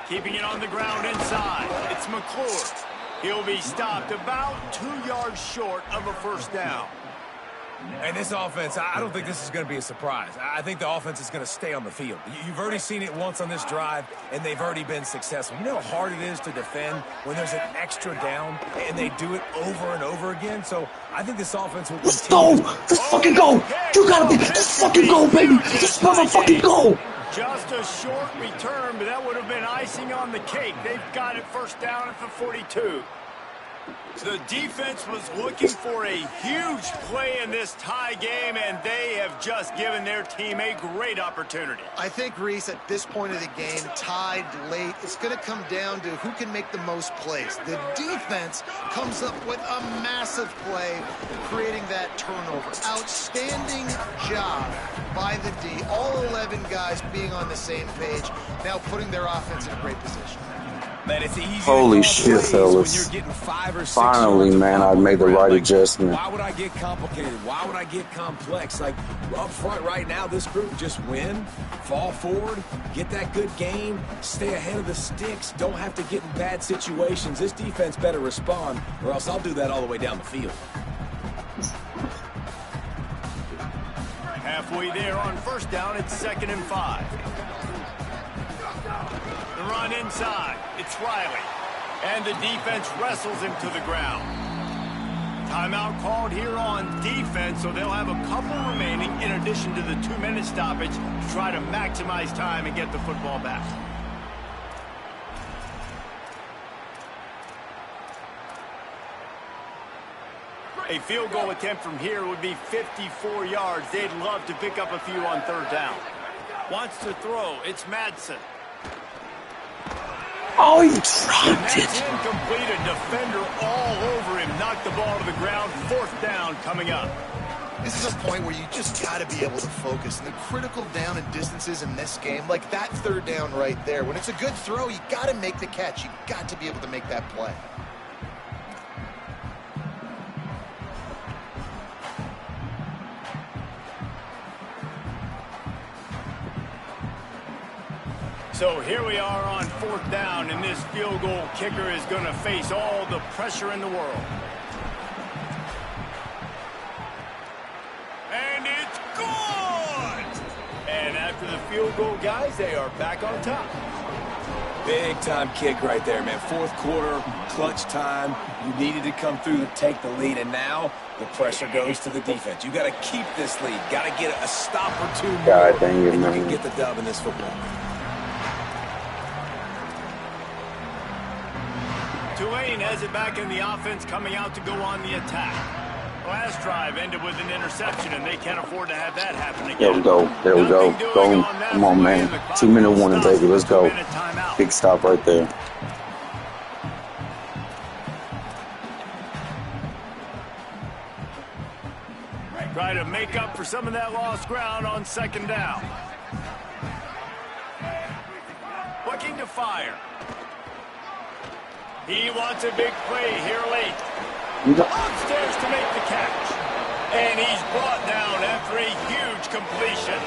D: Keeping it on the ground inside. It's McClure. He'll be stopped about 2 yards short of a first down.
F: And this offense, I don't think this is going to be a surprise. I think the offense is going to stay on the field. You've already seen it once on this drive, and they've already been successful. You know how hard it is to defend when there's an extra down, and they do it over and over again? So I think this offense will
A: Let's go! Let's fucking go! You gotta be, let's fucking go, baby! Let's motherfucking go!
D: Just a short return, but that would have been icing on the cake. They've got it first down at the 42. The defense was looking for a huge play in this tie game, and they have just given their team a great opportunity.
E: I think, Reese, at this point of the game, tied late, it's going to come down to who can make the most plays. The defense comes up with a massive play, creating that turnover. Outstanding job by the D. All 11 guys being on the same page, now putting their offense in a great position.
F: Man, it's easy.
A: Holy shit, fellas. Finally, man, I made the right adjustment.
F: Why would I get complicated? Why would I get complex? Like, up front right now, this group just win, fall forward, get that good game, stay ahead of the sticks, don't have to get in bad situations. This defense better respond, or else I'll do that all the way down the field.
D: Halfway there on first down, it's 2nd and 5. The run inside. It's Riley. And the defense wrestles him to the ground. Timeout called here on defense, so they'll have a couple remaining in addition to the 2-minute stoppage to try to maximize time and get the football back. A field goal attempt from here would be 54 yards. They'd love to pick up a few on 3rd down. Wants to throw. It's Madsen.
A: Oh, he dropped it.
D: Incomplete, a defender all over him. Knocked the ball to the ground. 4th down coming up.
E: This is a point where you just got to be able to focus. And the critical down and distances in this game, like that third down right there, when it's a good throw, you got to make the catch. You got to be able to make that play.
D: So here we are on 4th down, and this field goal kicker is going to face all the pressure in the world. And it's good! And after the field goal, guys, they are back on top.
F: Big time kick right there, man. 4th quarter, clutch time. You needed to come through to take the lead, and now the pressure goes to the defense. You got to keep this lead. Got to get a stop or two more,
A: God dang it,
F: and you
A: man.
F: can get the dub in this football.
D: Tulane has it back in the offense, coming out to go on the attack. Last drive ended with an interception, and they can't afford to have that happen again.
A: There we go. There we go. Go. Come on, man. 2-minute warning, baby. Let's go. Big stop right there.
D: Try to make up for some of that lost ground on 2nd down. Looking to fire. He wants a big play here late. Upstairs to make the catch. And he's brought down after a huge completion.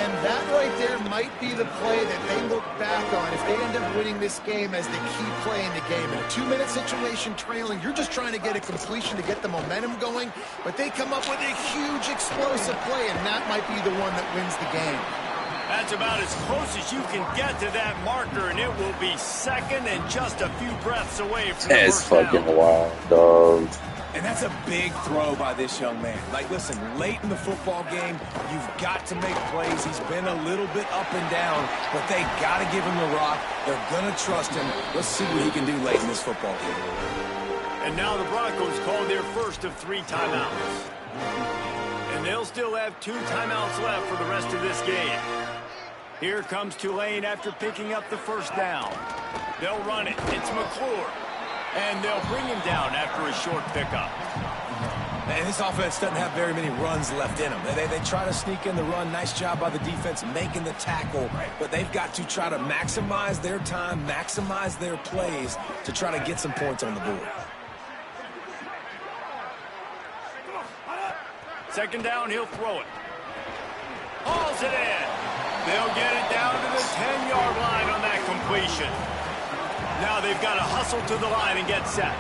E: And that right there might be the play that they look back on if they end up winning this game as the key play in the game. In a 2-minute situation trailing, you're just trying to get a completion to get the momentum going, but they come up with a huge explosive play, and that might be the one that wins the game.
D: That's about as close as you can get to that marker, and it will be 2nd and just a few breaths away from the
A: That's
D: first down.
A: fucking wild, dog.
F: And that's a big throw by this young man. Like, listen, late in the football game, you've got to make plays. He's been a little bit up and down, but they got to give him the rock. They're going to trust him. Let's see what he can do late in this football game.
D: And now the Broncos call their first of 3 timeouts. And they'll still have 2 timeouts left for the rest of this game. Here comes Tulane after picking up the first down. They'll run it. It's McClure. And they'll bring him down after a short pickup.
F: And this offense doesn't have very many runs left in them. They try to sneak in the run. Nice job by the defense making the tackle. But they've got to try to maximize their time, maximize their plays to try to get some points on the board.
D: 2nd down, he'll throw it. Hauls it in. They'll get it down to the 10-yard line on that completion. Now they've got to hustle to the line and get set.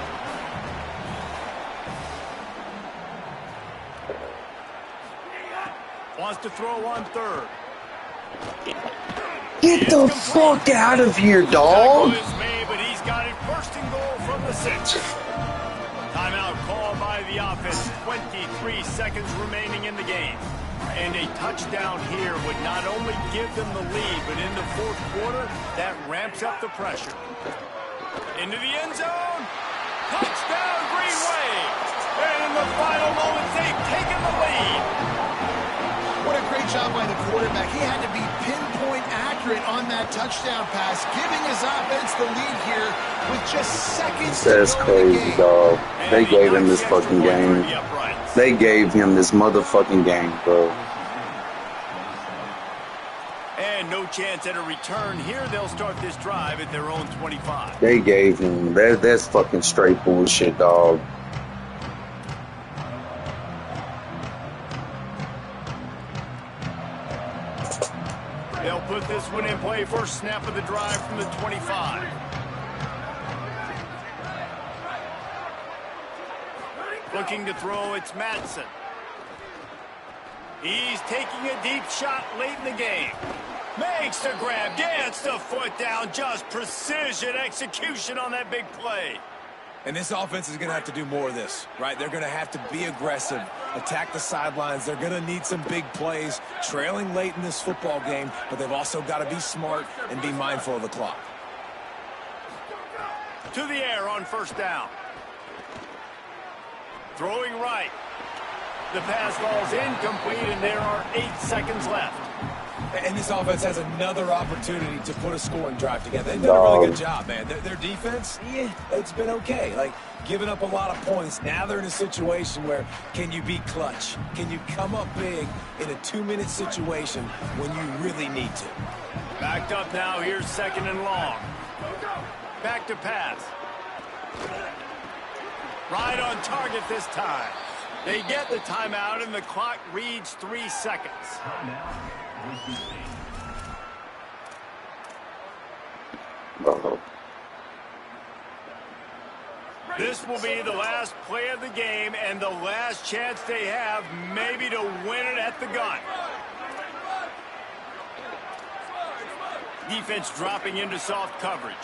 D: Wants to throw on 3rd.
A: Get the fuck out of here, dog.
D: Tackle is made, but he's got it 1st and goal from the 6. Timeout called by the offense. 23 seconds remaining in the game. And a touchdown here would not only give them the lead, but in the 4th quarter, that ramps up the pressure. Into the end zone. Touchdown, Green Wave. And in the final moments, they've taken the lead.
E: What a great job by the quarterback. He had to be pinpoint accurate on that touchdown pass, giving his offense the lead here with just seconds
A: That's
E: to go in the
A: crazy,
E: game.
A: dog. They gave him this fucking game. They gave him this motherfucking game, bro.
D: And no chance at a return here. They'll start this drive at their own 25.
A: They gave him that's fucking straight bullshit, dog.
D: They'll put this one in play. First snap of the drive from the 25. Looking to throw, it's Madsen. He's taking a deep shot late in the game. Makes the grab, gets the foot down. Just precision execution on that big play.
F: And this offense is going to have to do more of this, right? They're going to have to be aggressive, attack the sidelines. They're going to need some big plays, trailing late in this football game, but they've also got to be smart and be mindful of the clock.
D: To the air on 1st down. Throwing right. The pass falls incomplete, and there are 8 seconds left.
F: And this offense has another opportunity to put a scoring drive together. They've done a really good job, man. Their defense, yeah, it's been okay. Like, giving up a lot of points. Now they're in a situation where can you be clutch? Can you come up big in a 2-minute situation when you really need to?
D: Backed up now. Here's 2nd and long. Back to pass. Right on target this time. They get the timeout, and the clock reads 3 seconds. This will be the last play of the game and the last chance they have maybe to win it at the gun. Defense dropping into soft coverage.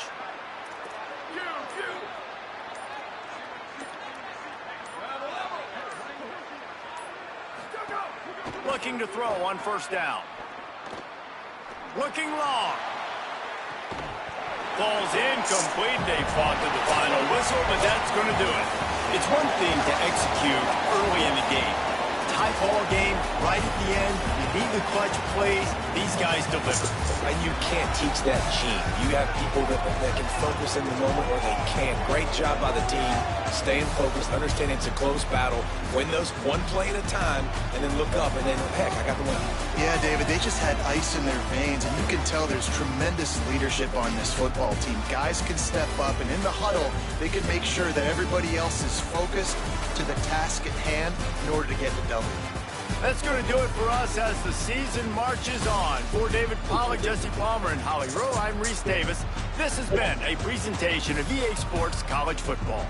D: Looking to throw on 1st down. Looking long. Falls incomplete. They fought to the final whistle, but that's going to do it. It's one thing to execute early in the game. Tie ball game, right at the end, you need the clutch plays. These guys deliver.
F: And you can't teach that gene. You have people that can focus in the moment where they can. Great job by the team, staying focused, understanding it's a close battle, win those one play at a time, and then look up, and then, heck, I got the win.
E: Yeah, David, they just had ice in their veins, and you can tell there's tremendous leadership on this football team. Guys can step up, and in the huddle, they can make sure that everybody else is focused to the task at hand in order to get the W.
D: That's going to do it for us as the season marches on. For David Pollack, Jesse Palmer, and Holly Rowe, I'm Reese Davis. This has been a presentation of EA Sports College Football.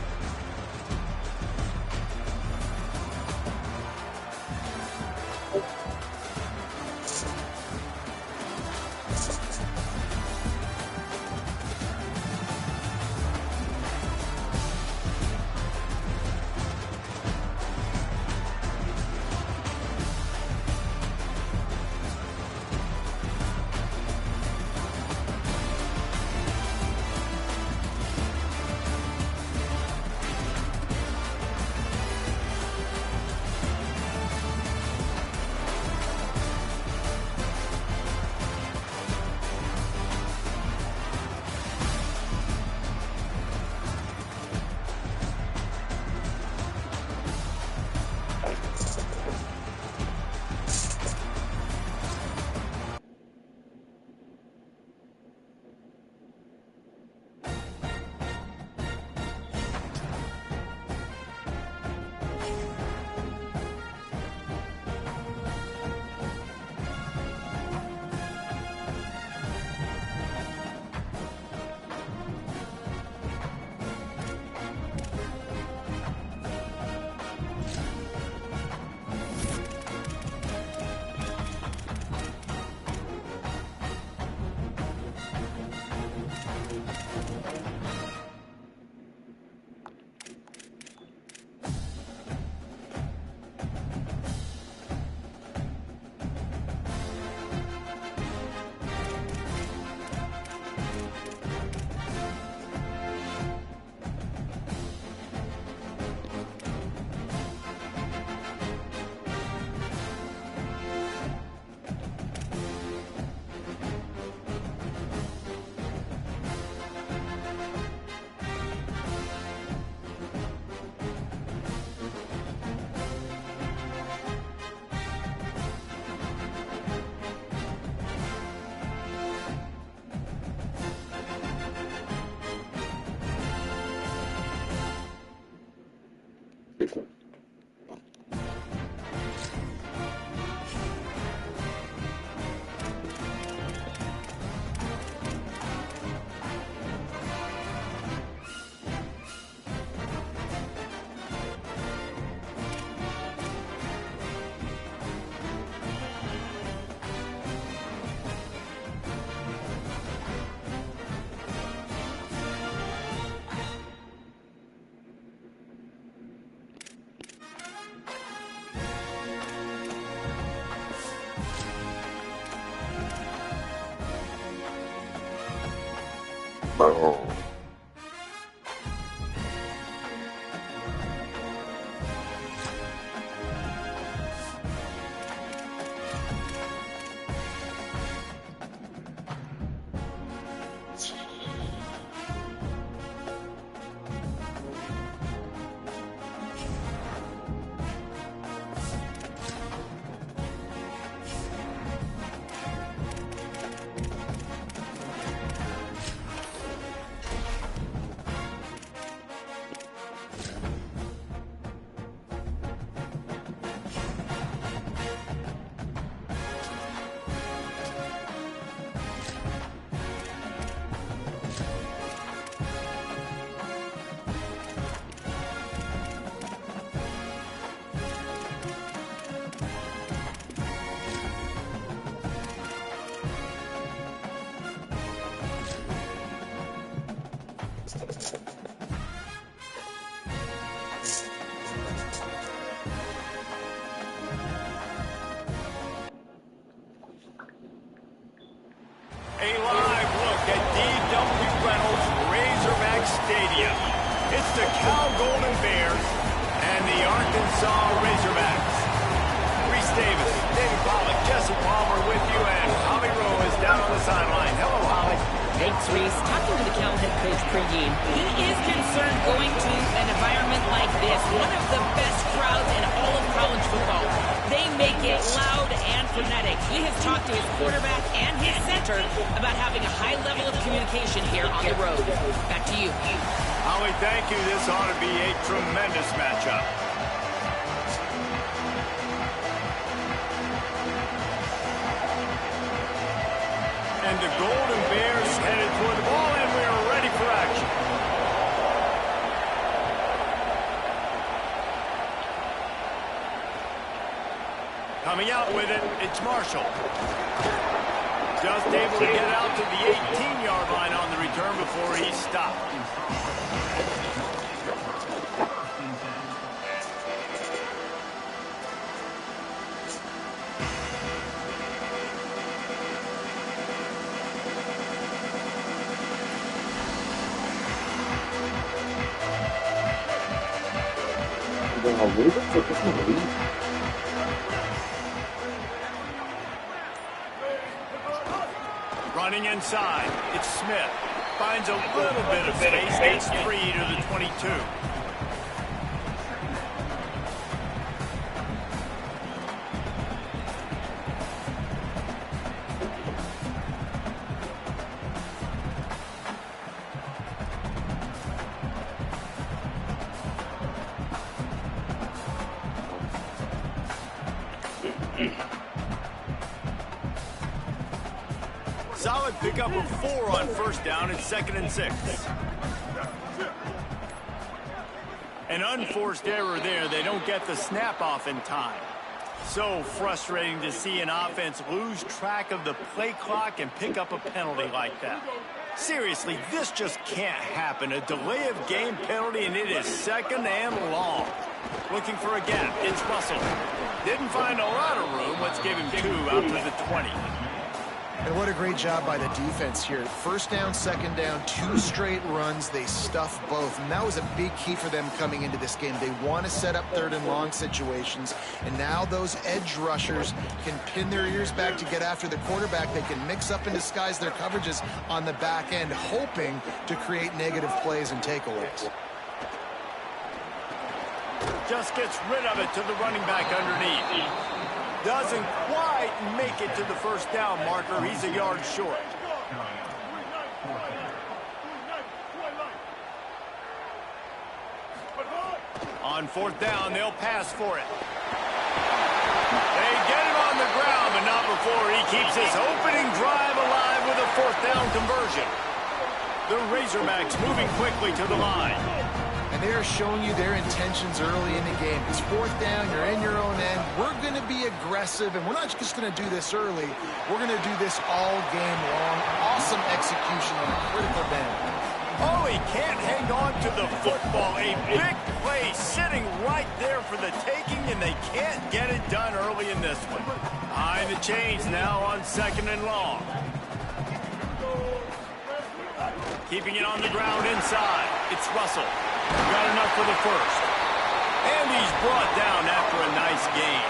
A: Oh.
D: A live look at D.W. Reynolds Razorback Stadium. It's the Cal Golden Bears and the Arkansas Razorbacks. Reese Davis, David Pollack, Jesse Palmer with you, and Holly Rowe is down on the sideline. Hello, Holly.
H: Thanks, Reese. Talking to the Cal head coach pregame, he is concerned going to an environment like this, one of the best crowds in all of college football. They make it loud and frenetic. He has talked to his quarterback and his center about having a high level of communication here on the road. Back to you.
D: Holly, thank you. This ought to be a tremendous matchup. And the Golden Bears headed toward the ball, and we are ready for action. Coming out with it, it's Marshall. Just able to get out to the 18-yard line on the return before he stopped. Running inside, it's Smith. Finds a little bit of space, gets free to the 22. Solid pickup of 4 on first down and 2nd and 6. An unforced error there. They don't get the snap off in time. So frustrating to see an offense lose track of the play clock and pick up a penalty like that. Seriously, this just can't happen. A delay of game penalty, and it is 2nd and long. Looking for a gap. It's Russell. Didn't find a lot of room. Let's give him 2 out to the 20.
E: And what a great job by the defense here. First down, second down, 2 straight runs. They stuffed both. And that was a big key for them coming into this game. They want to set up 3rd and long situations. And now those edge rushers can pin their ears back to get after the quarterback. They can mix up and disguise their coverages on the back end, hoping to create negative plays and takeaways.
D: Just gets rid of it to the running back underneath. Doesn't quite make it to the first down marker. He's a yard short. On 4th down, they'll pass for it. They get it on the ground, but not before he keeps his opening drive alive with a 4th down conversion. The Razorbacks moving quickly to the line.
E: And they are showing you their intentions early in the game. It's 4th down, you're in your own end. We're going to be aggressive, and we're not just going to do this early. We're going to do this all game long. Awesome execution on a critical down.
D: Oh, he can't hang on to the football. A big play sitting right there for the taking, and they can't get it done early in this one. Behind the chains now on 2nd and long. Keeping it on the ground inside. It's Russell. Got enough for the first. And he's brought down after a nice gain.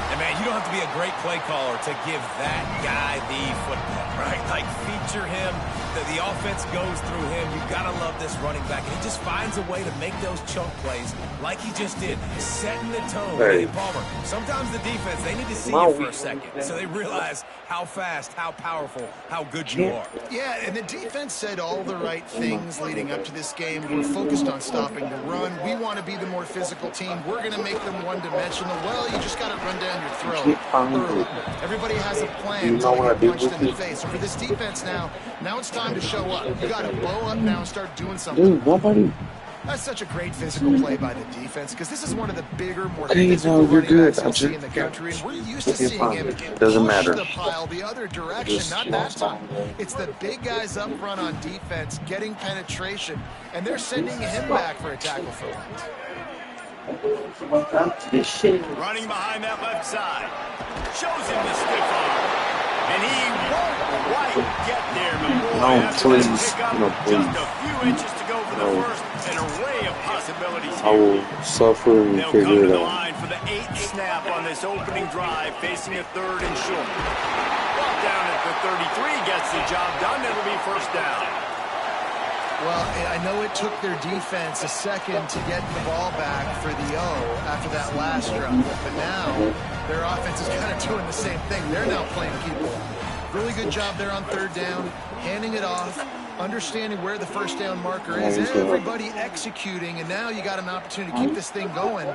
F: And, man, you don't have to be a great play caller to give that guy the football, right? Like, feature him. The offense goes through him. You've got to love this running back. And he just finds a way to make those chunk plays like he just did, setting the tone. Hey, Palmer, sometimes the defense, they need to see you for a second so they realize how fast, how powerful, how good you are.
E: Yeah, and the defense said all the right things leading up to this game. We're focused on stopping the run. We want to be the more physical team. We're going to make them one-dimensional. Well, you just got to run down your throat early. Everybody has a plan until you get punched in the face. So for this defense now it's time to show up. You got to blow up now and start doing something. That's such a great physical play by the defense because this is one of the bigger, more physical running backs we'll see in the country. And we're used to seeing him push the pile the other direction. Not that time. It's the big guys up front on defense getting penetration, and they're sending him back for a tackle for loss.
D: Running behind that left side. Shows him the stiff arm. He And he won't quite get there, but boy,
A: No,
D: after that
A: please.
D: pickup,
A: No,
D: just
A: please.
D: a few inches to go for the
A: No.
D: first, an array of possibilities
A: I
D: here.
A: will suffer and
D: They'll come
A: figure
D: to
A: it
D: the
A: out.
D: line for the 8th snap on this opening drive, facing a 3rd and short. Well, down at the 33 gets the job done. It'll be first down.
E: Well, I know it took their defense a second to get the ball back for the O after that last drive, but now their offense is kind of doing the same thing. They're now playing people. Really good job there on 3rd down, handing it off, understanding where the first down marker is, everybody executing, and now you got an opportunity to keep this thing going.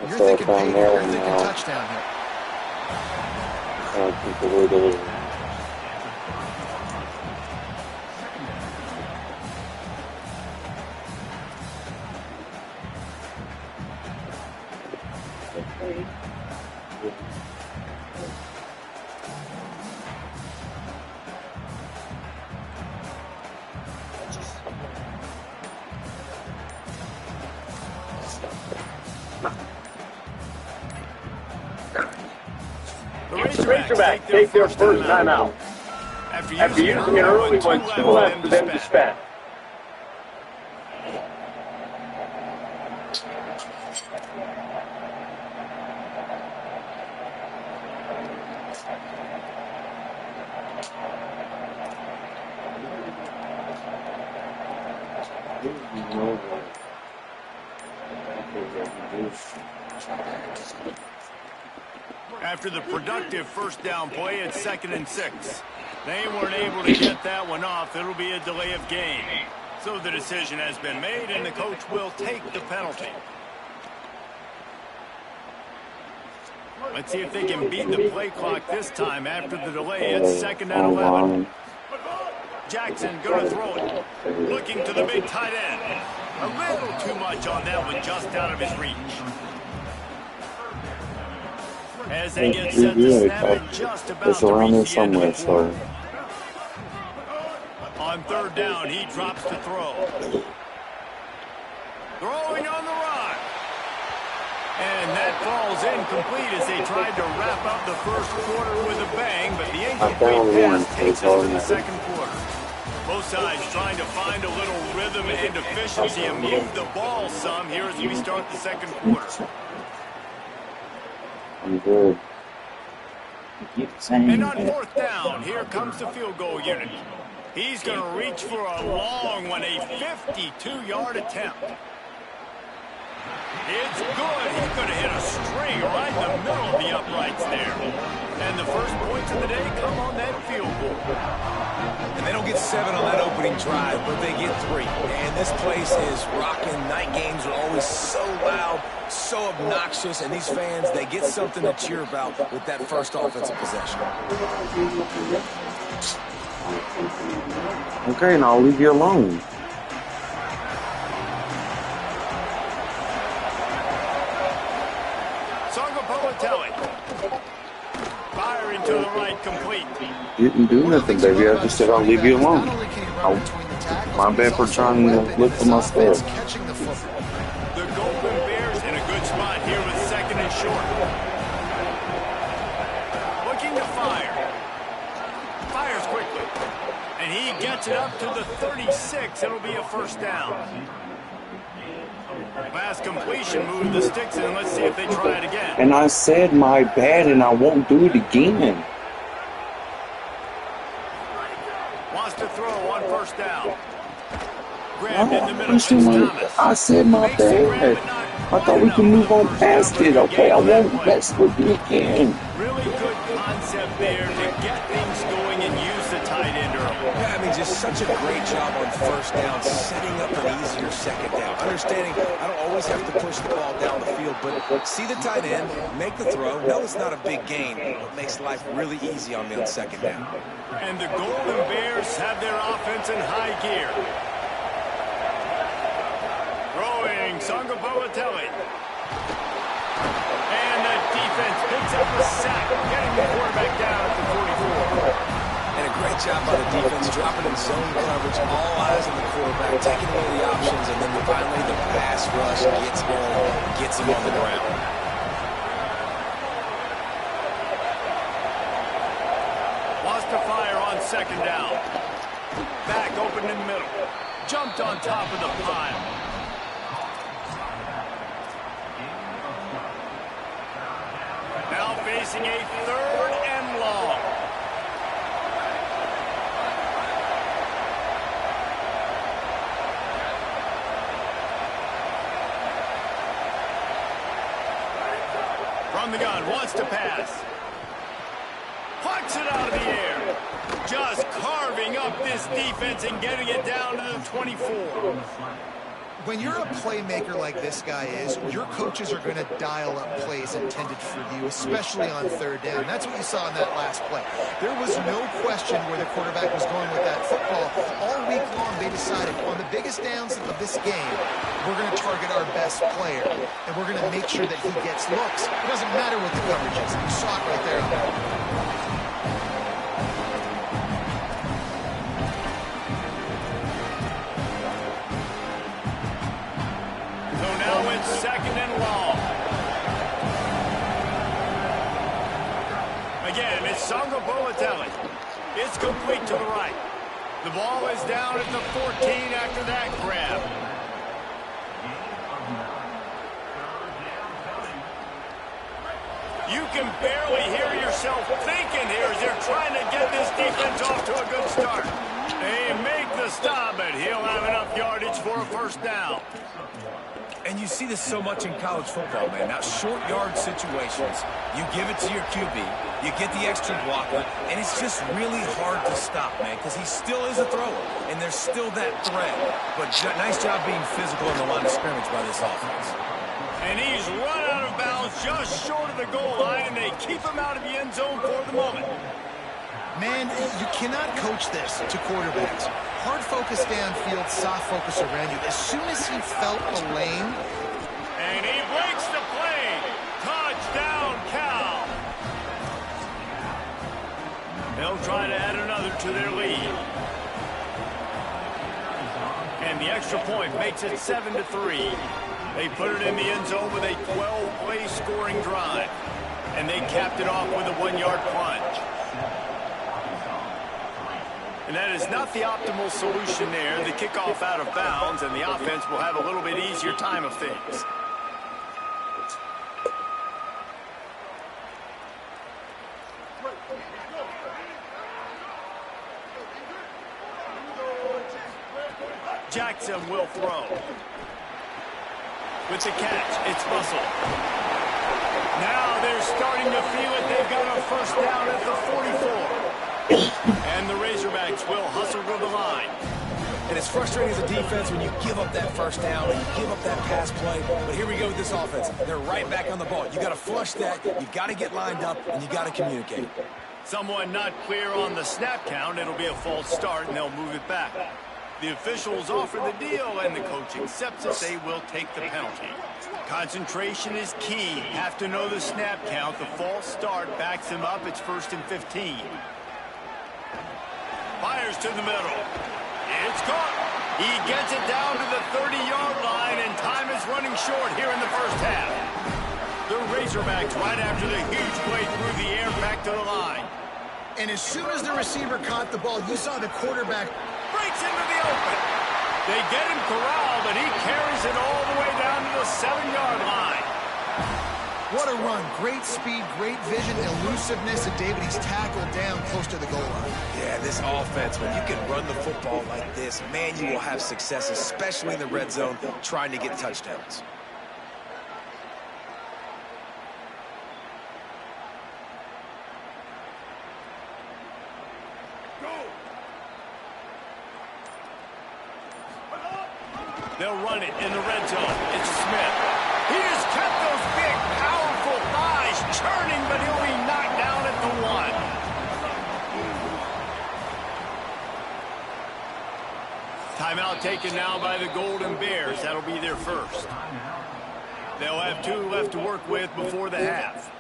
E: You're thinking payday, you're thinking touchdown here.
D: The Razorbacks take their first timeout. After using an early one, 2 left for them to spend. After the productive first down play at 2nd and 6. They weren't able to get that one off. It'll be a delay of game. So the decision has been made, and the coach will take the penalty. Let's see if they can beat the play clock this time after the delay at 2nd and 11. Jackson going to throw it. Looking to the big tight end. A little too much on that one, just out of his reach. As they get set to snap it, just about to reach the end of the quarter. On 3rd down, he drops to throw. Throwing on the run. And that falls incomplete as they tried to wrap up the first quarter with a bang, but the incomplete pass takes us to the 2nd quarter. Both sides trying to find a little rhythm and efficiency and move the ball some here as we start the 2nd quarter.
A: I'm good.
D: And on 4th down, here comes the field goal unit. He's going to reach for a long one, a 52-yard attempt. It's good. He's going to hit a string right in the middle of the uprights there. And the first points of the day come on that field goal.
F: And they don't get 7 on that opening drive, but they get 3. And this place is rocking. Night games are always so loud, so obnoxious, and these fans, they get something to cheer about with that first offensive possession.
A: Okay, now I'll leave you alone.
D: Firing to the right, complete.
A: You didn't do nothing, baby. I just said I'll leave you alone. My bad for trying to look for my stuff.
D: The Golden Bears in a good spot here with 2nd and short. Looking to fire. Fires quickly. And he gets it up to the 36. It'll be a first down. Pass completion, move the sticks in. Let's see if they try it again.
A: And I said my bad, and I won't do it again.
D: Wants to throw on 1st down. Grabbed in the middle. Thomas.
A: I said my bad. I thought we could move on past it. Okay, I won't mess with you again.
D: Really good concept there to get things going and use the tight end early.
F: Yeah, I mean, just such a great job on 1st down, setting up an easier 2nd down. Understanding I don't always have to push the ball down the field, but see the tight end, make the throw. No, it's not a big gain, but it makes life really easy on me on 2nd down.
D: And the Golden Bears have their offense in high gear. Throwing, Sangabowatelli. And the defense picks up a sack, getting the quarterback down at the 44.
F: And a great job by the defense, dropping in zone coverage, all eyes on the quarterback, taking away the options, and then finally the pass rush gets going, gets him on the ground.
D: to fire on second down. Back open in the middle. Jumped on top of the pile. Now facing a 3rd and long. From the gun, wants to pass. Plucks it out of the air. Just carving up this defense and getting it down to the 24.
E: When you're a playmaker like this guy is, your coaches are going to dial up plays intended for you, especially on 3rd down. That's what you saw in that last play. There was no question where the quarterback was going with that football. All week long, they decided on the biggest downs of this game, we're going to target our best player, and we're going to make sure that he gets looks. It doesn't matter what the coverage is. You saw it right there on that.
D: Second and long. Again, it's Sanga Bolatelli. It's complete to the right. The ball is down at the 14 after that grab. You can barely hear yourself thinking here as they're trying to get this defense off to a good start. They make the stop, but he'll have enough yardage for a 1st down.
F: And you see this so much in college football, man. Now, short yard situations, you give it to your QB, you get the extra blocker, and it's just really hard to stop, man, because he still is a thrower, and there's still that threat. But nice job being physical in the line of scrimmage by this offense.
D: And he's run out of bounds just short of the goal line, and they keep him out of the end zone for the moment.
E: Man, you cannot coach this to quarterbacks. Hard focus downfield, soft focus around you. As soon as he felt the lane.
D: And he breaks the play. Touchdown, Cal. They'll try to add another to their lead. And the extra point makes it 7-3. They put it in the end zone with a 12-play scoring drive. And they capped it off with a 1-yard plunge. And that is not the optimal solution there. The kickoff out of bounds, and the offense will have a little bit easier time of things. Jackson will throw. With the catch, it's Russell. Now they're starting to feel it. They've got a 1st down at the 44. And the Razorbacks will hustle to the line.
F: And it's frustrating as a defense when you give up that 1st down and you give up that pass play. But here we go with this offense. They're right back on the ball. You got to flush that. You got to get lined up, and you got to communicate.
D: Someone not clear on the snap count. It'll be a false start, and they'll move it back. The officials offer the deal, and the coach accepts it. They will take the penalty. Concentration is key. Have to know the snap count. The false start backs him up. It's 1st and 15. Fires to the middle. It's caught. He gets it down to the 30-yard line, and time is running short here in the 1st half. The Razorbacks right after the huge play through the air back to the line.
E: And as soon as the receiver caught the ball, you saw the quarterback
D: breaks into the open. They get him corralled, but he carries it all the way down to the 7-yard line.
E: What a run. Great speed, great vision, elusiveness, and David, he's tackled down close to the goal line.
F: Yeah, this offense, when you can run the football like this, man, you will have success, especially in the red zone, trying to get touchdowns.
D: They'll run it in the red zone. It's Smith. He has kept those big, powerful thighs churning, but he'll be knocked down at the 1. Timeout taken now by the Golden Bears. That'll be their 1st. They'll have 2 left to work with before the half.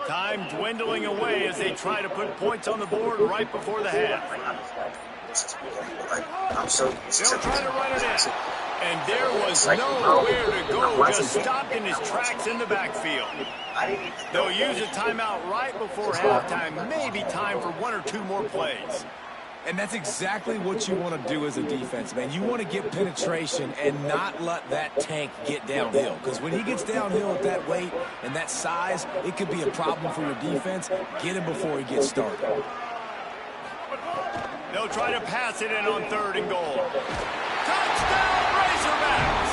D: Time time dwindling away as they try to put points on the board right before the half. They'll try to run it in. And there was nowhere to go, just stopped in his tracks in the backfield. They'll use a timeout right before halftime, maybe time for 1 or 2 more plays.
F: And that's exactly what you want to do as a defense, man. You want to get penetration and not let that tank get downhill. Because when he gets downhill at that weight and that size, it could be a problem for your defense. Get him before he gets started.
D: They'll try to pass it in on 3rd and goal. Touchdown, Razorbacks!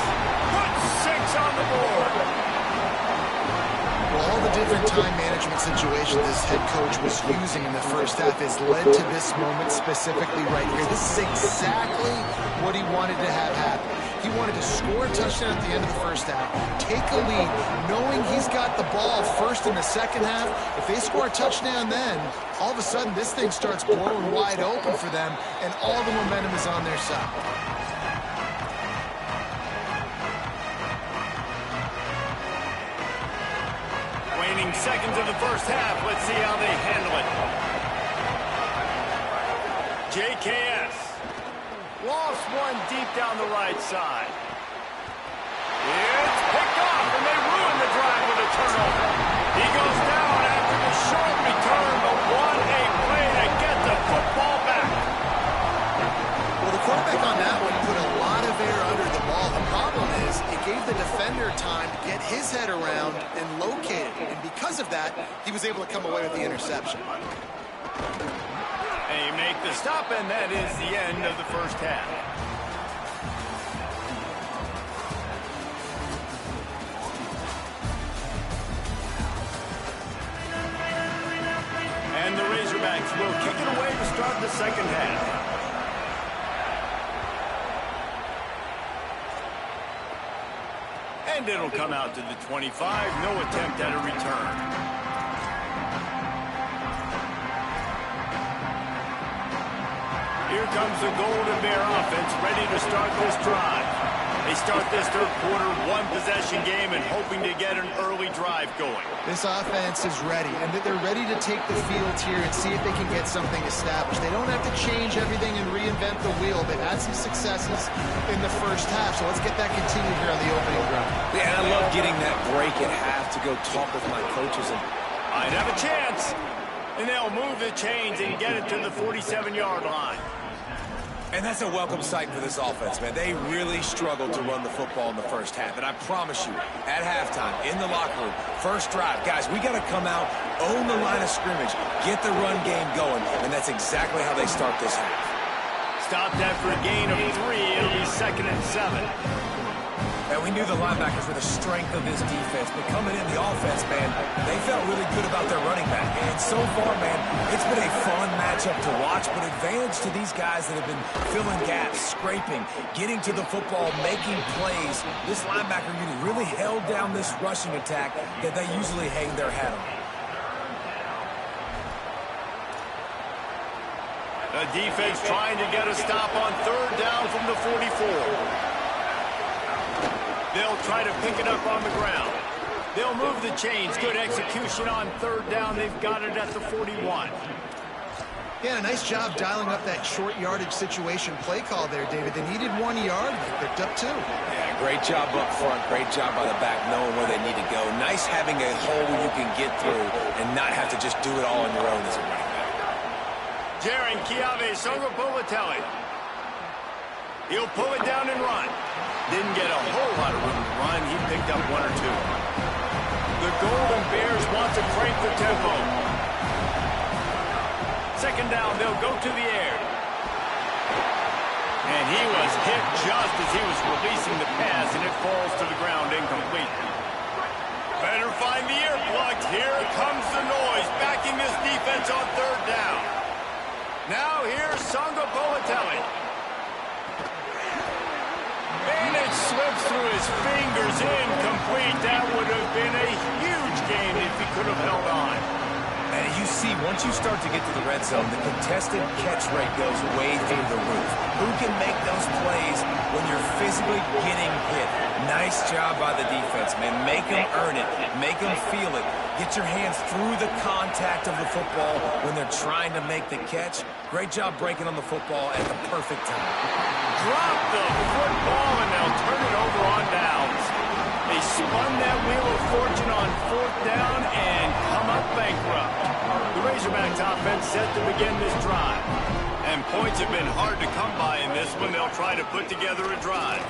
D: Put 6 on the board.
E: Well, all the different time management situations this head coach was using in the first half has led to this moment specifically right here. This is exactly what he wanted to have happen. He wanted to score a touchdown at the end of the first half, take a lead, knowing he's got the ball first in the second half. If they score a touchdown then, all of a sudden this thing starts blowing wide open for them, and all the momentum is on their side.
D: Waning seconds of the first half. Let's see how they handle it. JKS. Lost one deep down the right side. It's picked off, and they ruin the drive with a turnover. He goes down after the short return, but what a play to get the football back.
E: Well, the quarterback on that one put a lot of air under the ball. The problem is it gave the defender time to get his head around and locate it. And because of that, he was able to come away with the interception.
D: They make the stop, and that is the end of the first half. And the Razorbacks will kick it away to start the second half. And it'll come out to the 25. No attempt at a return. Here comes the Golden Bear offense, ready to start this drive. They start this third quarter, 1-possession game, and hoping to get an early drive going.
E: This offense is ready, and they're ready to take the field here and see if they can get something established. They don't have to change everything and reinvent the wheel. They've had some successes in the first half, so let's get that continued here on the opening drive.
F: Yeah, and I love getting that break at half to go talk with my coaches. And
D: Might have a chance. And they'll move the chains and get it to the 47-yard line.
F: And that's a welcome sight for this offense, man. They really struggled to run the football in the first half. And I promise you, at halftime, in the locker room, first drive, guys, we got to come out, own the line of scrimmage, get the run game going. And that's exactly how they start this half.
D: Stopped after a gain of 3. It'll be 2nd and 7.
F: And we knew the linebackers were the strength of this defense, but coming in the offense, man, they felt really good about their running back. And so far, man, it's been a fun matchup to watch, but advantage to these guys that have been filling gaps, scraping, getting to the football, making plays. This linebacker unit really held down this rushing attack that they usually hang their hat on.
D: The defense trying to get a stop on 3rd down from the 44. They'll try to pick it up on the ground. They'll move the chains. Good execution on 3rd down. They've got it at the 41.
E: Yeah, a nice job dialing up that short yardage situation play call there, David. They needed 1 yard. They picked up 2.
F: Yeah, great job up front. Great job by the back knowing where they need to go. Nice having a hole you can get through and not have to just do it all on your own as a running back.
D: Jaron Kiave Songapolatelli. He'll pull it down and run. Didn't get a whole lot of room to run. He picked up 1 or 2. The Golden Bears want to crank the tempo. 2nd down, they'll go to the air. And he was hit just as he was releasing the pass, and it falls to the ground incomplete. Better find the earplugs. Here comes the noise, backing this defense on 3rd down. Now here's Songapolatelli. And it slips through his fingers, incomplete. That would have been a huge gain if he could have held on.
F: And you see, once you start to get to the red zone, the contested catch rate goes way through the roof. Who can make those plays when you're physically getting hit? Nice job by the defense, man. Make them earn it. Make them feel it. Get your hands through the contact of the football when they're trying to make the catch. Great job breaking on the football at the perfect time.
D: Drop the football, and they'll turn it over on downs. They spun that wheel of fortune on 4th down and come up bankrupt. The Razorbacks offense set to begin this drive. And points have been hard to come by in this one. They'll try to put together a drive.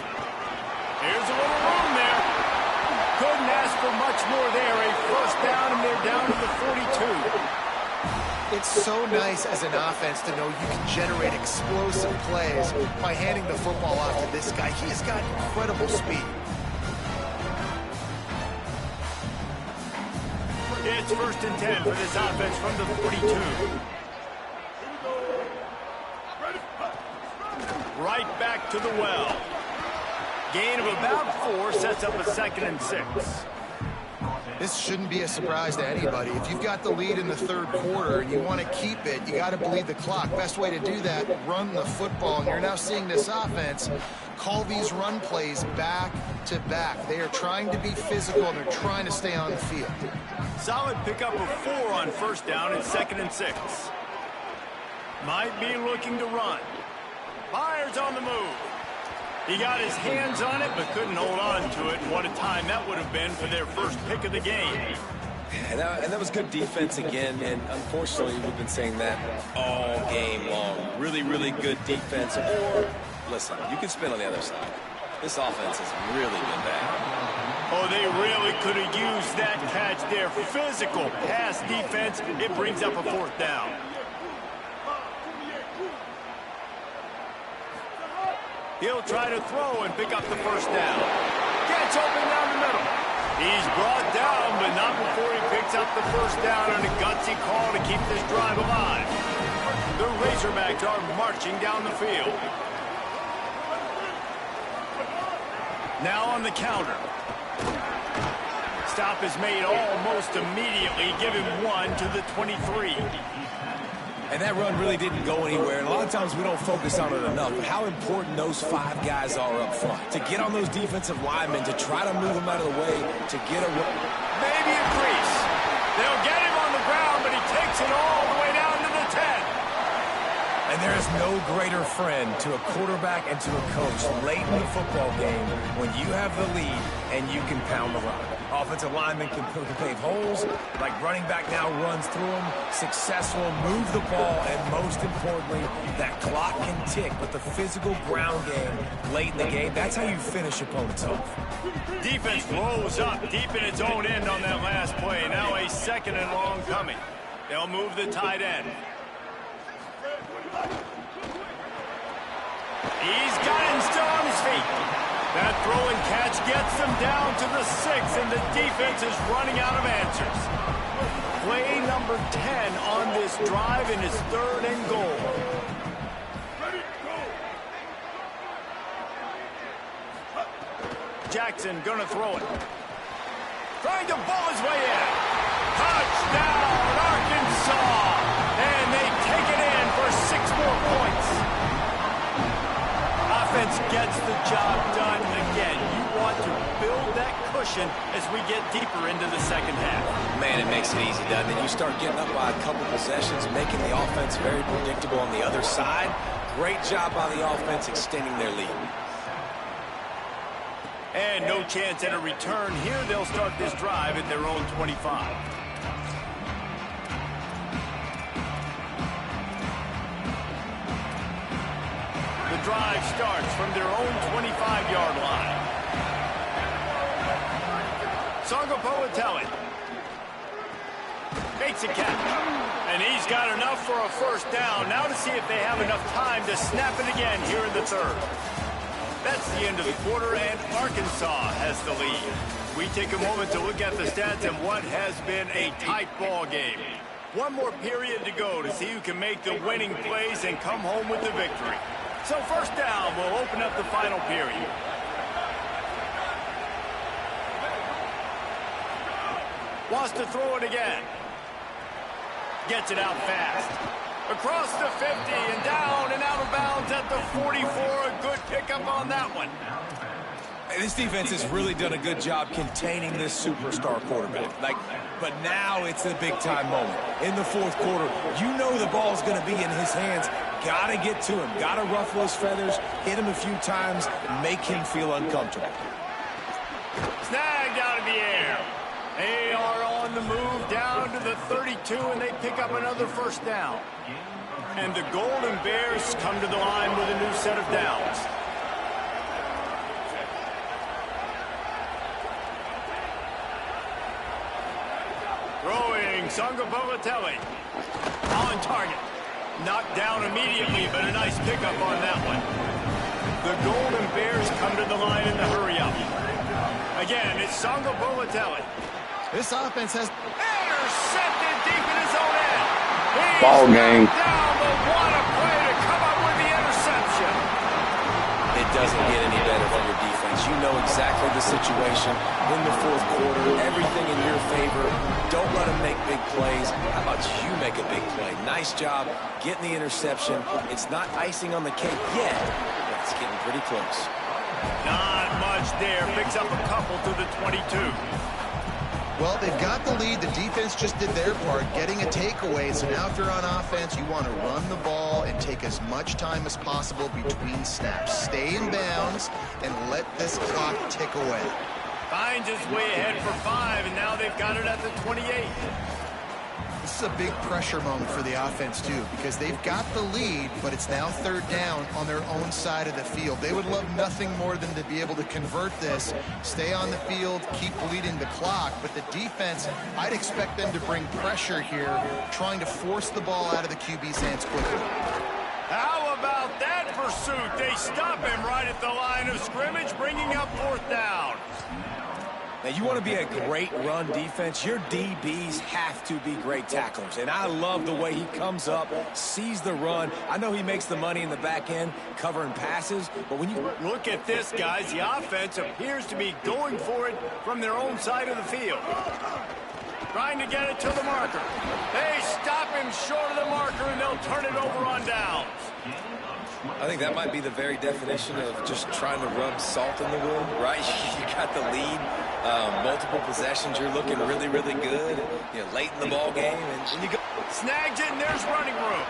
D: Here's a little room there. Couldn't ask for much more there. A first down, and they're down to the 42.
E: It's so nice as an offense to know you can generate explosive plays by handing the football off to this guy. He has got incredible speed.
D: It's 1st and 10 for this offense from the 42. Right back to the well. Gain of about 4 sets up a 2nd and 6.
E: This shouldn't be a surprise to anybody. If you've got the lead in the 3rd quarter and you want to keep it, you got to bleed the clock. Best way to do that, run the football. And you're now seeing this offense call these run plays back to back. They are trying to be physical, and they're trying to stay on the field.
D: Solid pickup of 4 on 1st down and 2nd and 6. Might be looking to run. Fires on the move. He got his hands on it, but couldn't hold on to it. And what a time that would have been for their first pick of the game.
F: And that was good defense again, and unfortunately, we've been saying that all game long. Really, really good defense. Or, listen, you can spin on the other side. This offense has really been bad.
D: Oh, they really could have used that catch there. Physical pass defense. It brings up a 4th down. He'll try to throw and pick up the 1st down. Gets open down the middle. He's brought down, but not before he picks up the 1st down on a gutsy call to keep this drive alive. The Razorbacks are marching down the field. Now on the counter. Stop is made almost immediately. Give him 1 to the 23.
F: And that run really didn't go anywhere. And a lot of times we don't focus on it enough, but how important those 5 guys are up front. To get on those defensive linemen, to try to move them out of the way, to get a...
D: Maybe a crease. They'll get him on the ground, but he takes it all the way down to the 10.
F: And there is no greater friend to a quarterback and to a coach late in the football game when you have the lead and you can pound the rock. Offensive linemen can pave holes, like running back now runs through them, successful, move the ball, and most importantly, that clock can tick with the physical ground game late in the game. That's how you finish opponents off.
D: Defense rolls up deep in its own end on that last play. Now a 2nd and long coming. They'll move the tight end. He's got him still on his feet. That throw and catch gets them down to the 6, and the defense is running out of answers. Play number 10 on this drive, and it's 3rd and goal. Jackson gonna throw it. Trying to ball his way in. Touchdown, Arkansas! And they take it in for 6 more points. Offense gets the job done again. You want to build that cushion as we get deeper into the 2nd half.
F: Man, it makes it easy, doesn't it? You start getting up by a couple possessions, making the offense very predictable on the other side. Great job by the offense extending their lead.
D: And no chance at a return here. They'll start this drive at their own 25. The drive starts from their own 25-yard line. Sangopoatele makes a catch. And he's got enough for a 1st down. Now to see if they have enough time to snap it again here in the 3rd. That's the end of the quarter, and Arkansas has the lead. We take a moment to look at the stats and what has been a tight ball game. One more period to go to see who can make the winning plays and come home with the victory. So 1st down will open up the final period. Wants to throw it again. Gets it out fast. Across the 50 and down and out of bounds at the 44. A good pickup on that one.
F: This defense has really done a good job containing this superstar quarterback. But now it's a big-time moment. In the fourth quarter, you know the ball's going to be in his hands. Got to get to him. Got to ruffle his feathers, hit him a few times, make him feel uncomfortable.
D: Snagged out of the air. They are on the move down to the 32, and they pick up another first down. And the Golden Bears come to the line with a new set of downs. Throwing, Sangapavatelli. On target. Knocked down immediately, but a nice pickup on that one. The Golden Bears come to the line in the hurry-up. Again, it's Sangapavatelli.
E: This offense has...
D: Intercepted deep in his own end.
A: Ball game.
D: Down, but what a play to come up with the interception.
F: It doesn't get any better for your defense. You know exactly the situation in the fourth quarter. Everything in your favor. Don't let them make big plays. How about you make a big play? Nice job getting the interception. It's not icing on the cake yet, but it's getting pretty close.
D: Not much there. Picks up a couple to the 22.
E: Well, they've got the lead. The defense just did their part, getting a takeaway. So now if you're on offense, you want to run the ball and take as much time as possible between snaps. Stay in bounds and let this clock tick away.
D: Finds his way ahead for 5, and now they've got it at the 28.
E: This is a big pressure moment for the offense, too, because they've got the lead, but it's now third down on their own side of the field. They would love nothing more than to be able to convert this, stay on the field, keep bleeding the clock. But the defense, I'd expect them to bring pressure here, trying to force the ball out of the QB's hands quickly.
D: How about that pursuit? They stop him right at the line of scrimmage, bringing up fourth down.
F: Now, you want to be a great run defense, your DBs have to be great tacklers. And I love the way he comes up, sees the run. I know he makes the money in the back end covering passes, but when you
D: look at this, guys, the offense appears to be going for it from their own side of the field. Trying to get it to the marker. They stop him short of the marker, and they'll turn it over on downs.
F: I think that might be the very definition of just trying to rub salt in the wound, right? You got the lead, multiple possessions, you're looking really, really good, late in the ball game, and you go.
D: Snags it, and there's running room.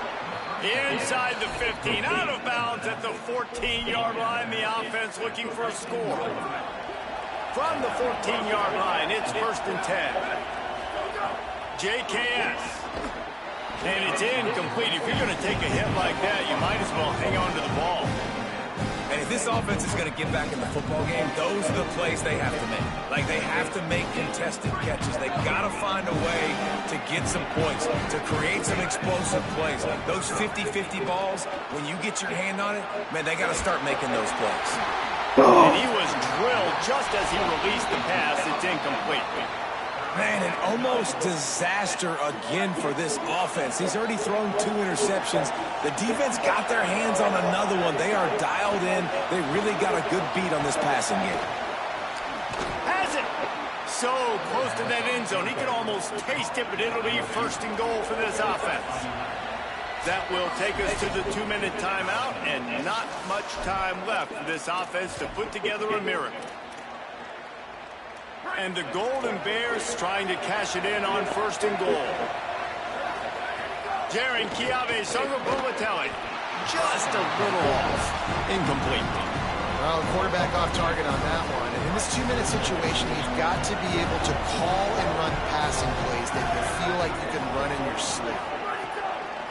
D: Inside the 15, out of bounds at the 14-yard line, the offense looking for a score. From the 14-yard line, it's 1st and 10. JKS. And it's incomplete. If you're going to take a hit like that, you might as well hang on to the ball.
F: And if this offense is going to get back in the football game, those are the plays they have to make. Like, they have to make contested catches. They've got to find a way to get some points, to create some explosive plays. Those 50-50 balls, when you get your hand on it, man, they got to start making those plays.
D: And he was drilled just as he released the pass. It's incomplete.
F: Man, an almost disaster again for this offense. He's already thrown 2 interceptions. The defense got their hands on another one. They are dialed in. They really got a good beat on this passing game.
D: Has it. So close to that end zone. He could almost taste it, but it'll be 1st and goal for this offense. That will take us to the 2-minute timeout, and not much time left for this offense to put together a miracle. And the Golden Bears trying to cash it in on 1st and goal. Jaron Kiave Sangapavatelli. Just a little off. Incomplete.
E: Well, quarterback off target on that one. And in this 2-minute situation, you've got to be able to call and run passing plays that you feel like you can run in your sleep.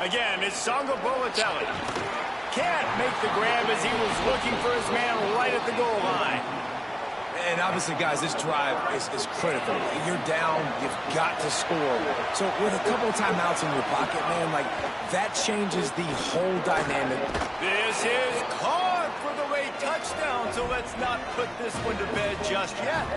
D: Again, it's Sangapavatelli. Can't make the grab as he was looking for his man right at the goal line.
F: And obviously, guys, this drive is critical. You're down, you've got to score. So with a couple of timeouts in your pocket, man, like, that changes the whole dynamic.
D: This is caught for the late touchdown, so let's not put this one to bed just yet.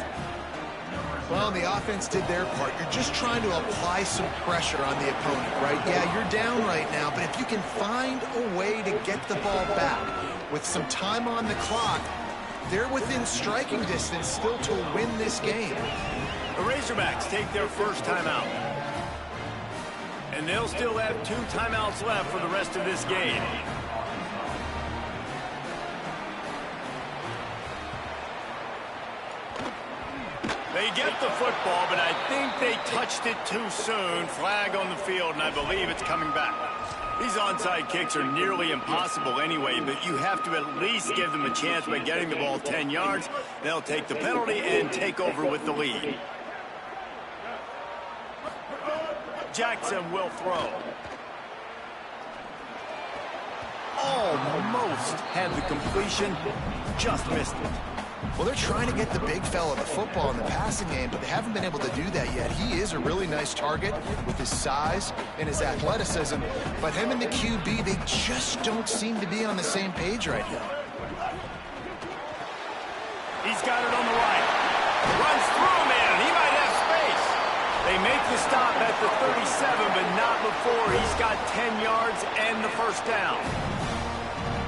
E: Well, the offense did their part. You're just trying to apply some pressure on the opponent, right? Yeah, you're down right now, but if you can find a way to get the ball back with some time on the clock, they're within striking distance still to win this game.
D: The Razorbacks take their first timeout. And they'll still have 2 timeouts left for the rest of this game. They get the football, but I think they touched it too soon. Flag on the field, and I believe it's coming back. These onside kicks are nearly impossible anyway, but you have to at least give them a chance by getting the ball 10 yards. They'll take the penalty and take over with the lead. Jackson will throw. Almost had the completion, just missed it.
E: Well, they're trying to get the big fella the football in the passing game, but they haven't been able to do that yet. He is a really nice target with his size and his athleticism, but him and the QB, they just don't seem to be on the same page right now.
D: He's got it on the right. Runs through, man. He might have space. They make the stop at the 37, but not before he's got 10 yards and the first down.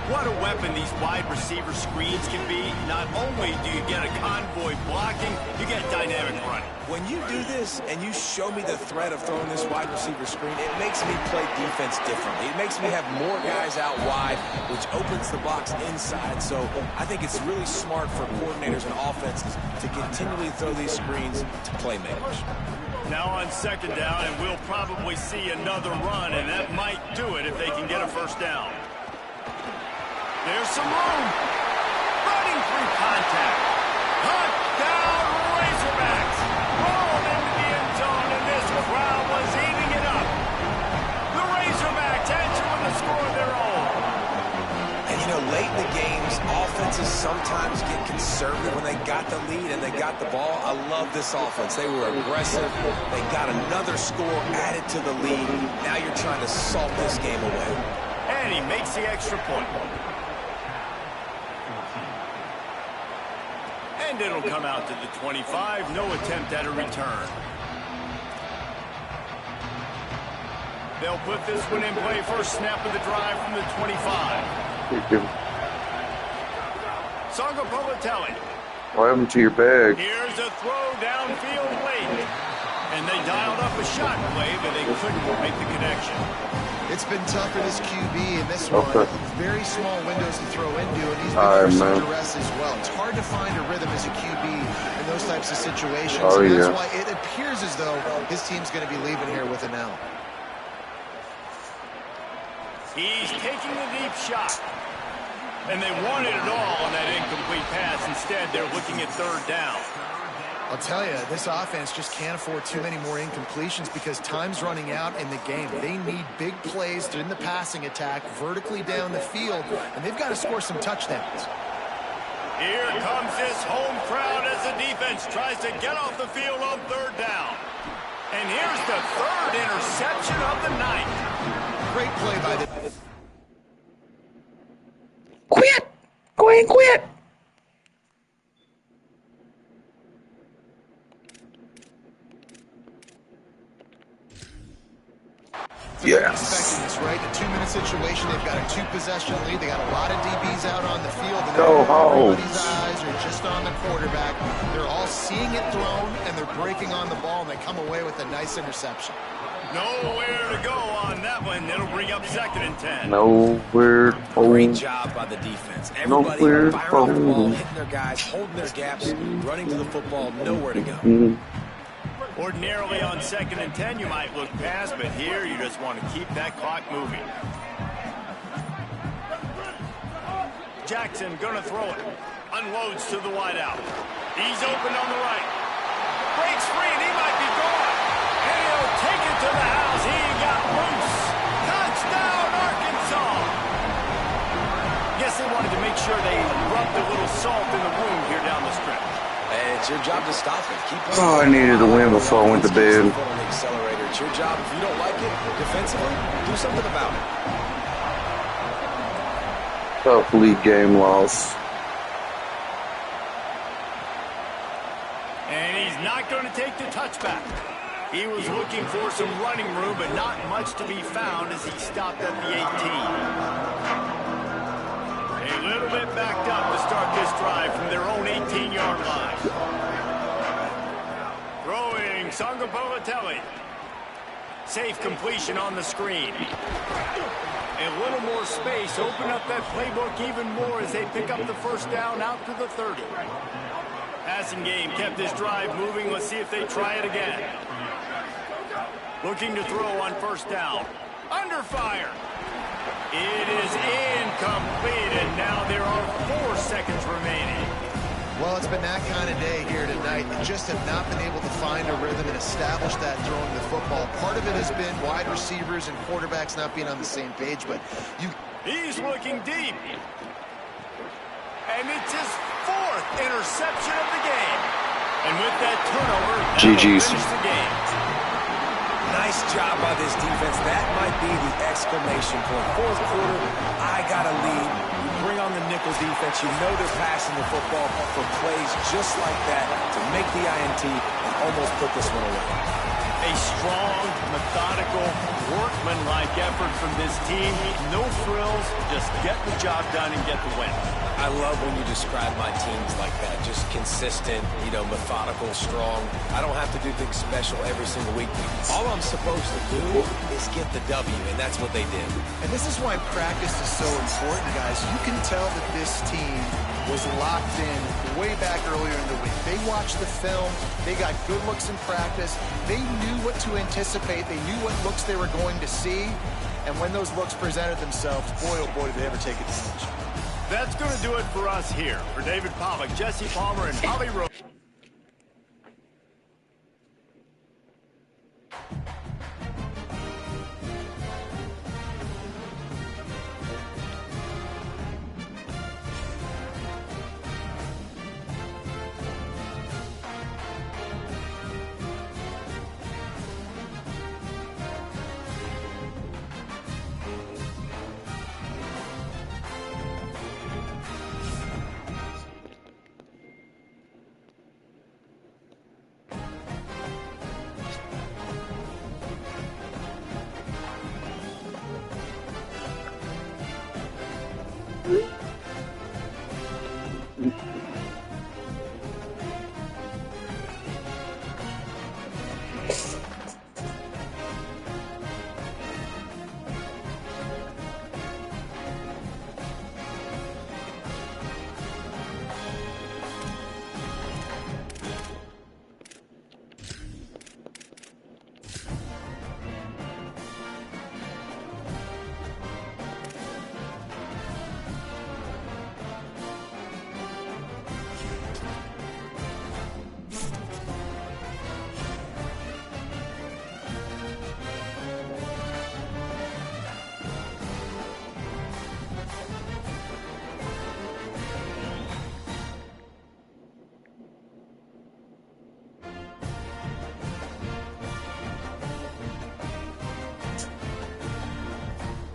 D: What a weapon these wide receiver screens can be. Not only do you get a convoy blocking, you get dynamic running.
F: When you do this and you show me the threat of throwing this wide receiver screen, it makes me play defense differently. It makes me have more guys out wide, which opens the box inside. So I think it's really smart for coordinators and offenses to continually throw these screens to playmakers.
D: Now on second down, and we'll probably see another run, and that might do it if they can get a first down. There's some room. Running through contact. Touchdown, Razorbacks. Rolled into the end zone, and this crowd was eating it up. The Razorbacks answer with a score of their own.
F: And, you know, late in the games, offenses sometimes get conservative when they got the lead and they got the ball. I love this offense. They were aggressive. They got another score added to the lead. Now you're trying to salt this game away.
D: And he makes the extra point. And it'll come out to the 25. No attempt at a return. They'll put this one in play. First snap of the drive from the 25. Sangapolitelli.
A: What happened to your bag?
D: Here's a throw downfield late. And they dialed up a shot play, but they couldn't make the connection.
E: It's been tough for this QB in this one. Very small windows to throw into, and he's been under some duress as well. It's hard to find a rhythm as a QB in those types of situations. And that's why it appears as though his team's going to be leaving here with an L.
D: He's taking the deep shot. And they wanted it all on that incomplete pass. Instead, they're looking at third down.
E: I'll tell you, this offense just can't afford too many more incompletions because time's running out in the game. They need big plays in the passing attack, vertically down the field, and they've got to score some touchdowns.
D: Here comes this home crowd as the defense tries to get off the field on third down. And here's the third interception of the night.
E: Great play by the...
A: Quit! Go ahead and quit! Yes.
E: Expecting this, right? A 2-minute situation. They've got a 2-possession lead. They got a lot of DBs out on the field. And everybody's eyes are just on the quarterback. They're all seeing it thrown, and they're breaking on the ball, and they come away with a nice interception.
D: Nowhere to go on that one. It'll bring up second and 10.
A: Nowhere.
F: Great job by the defense. Everybody firing off the ball, hitting their guys, holding their gaps, running to the football, nowhere to go.
D: Ordinarily on second and 10, you might look past, but here you just want to keep that clock moving. Jackson going to throw it. Unloads to the wideout. He's open on the right. Breaks free, and he might be gone. And he'll take it to the house. He got loose. Touchdown, Arkansas. Guess they wanted to make sure they rubbed a little salt in the wound here down the stretch.
F: And it's your job to stop it. Keep
A: Oh, I needed to win before I went to bed.
F: Accelerator. It's your job. If you don't like it defensively, do something about it.
A: Tough league game loss.
D: And he's not going to take the touchback. He was looking for some running room, but not much to be found as he stopped at the 18. A little bit backed up to start this drive from their own 18-yard line. Throwing Sangapolitelli. Safe completion on the screen. A little more space. Open up that playbook even more as they pick up the first down out to the 30. Passing game kept this drive moving. Let's see if they try it again. Looking to throw on first down. Under fire. It is incomplete, and now there are 4 seconds remaining.
E: Well, it's been that kind of day here tonight. They just have not been able to find a rhythm and establish that throwing the football. Part of it has been wide receivers and quarterbacks not being on the same page, but
D: He's looking deep. And it's his 4th interception of the game. And with that turnover,
A: GG's.
D: finish the game.
F: Nice job by this defense. That might be the exclamation point. Fourth quarter, I got a lead. You bring on the nickel defense. You know they're passing the football for plays just like that to make the INT and almost put this one away.
D: A strong, methodical, workmanlike effort from this team. No frills, just get the job done and get the win.
F: I love when you describe my teams like that. Just consistent, methodical, strong. I don't have to do things special every single week. All I'm supposed to do is get the W, and that's what they did.
E: And this is why practice is so important, guys. You can tell that this team was locked in way back earlier in the week. They watched the film. They got good looks in practice. They knew what to anticipate. They knew what looks they were going to see. And when those looks presented themselves, boy, oh boy, did they ever take advantage.
D: That's going to do it for us here. For David Pollack, Jesse Palmer, and Holly Rose.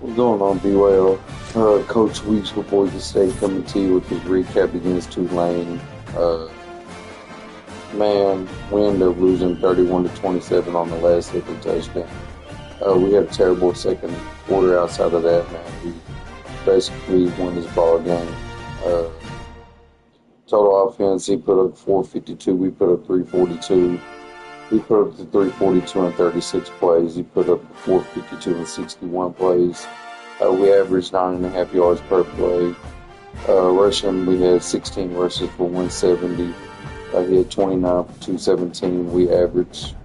A: What's going on, B-Well? Coach Weeks with Boise State coming to you with his recap against Tulane. Man, we ended up losing 31-27 on the last hit of touchdown. We had a terrible second quarter outside of that, man. We basically won this ball game. Total offense, he put up 452, we put up 342. We put up the 342 and 36 plays. He put up 452 and 61 plays. We averaged 9.5 yards per play. Rushing, we had 16 rushes for 170. He had 29 for 217. We averaged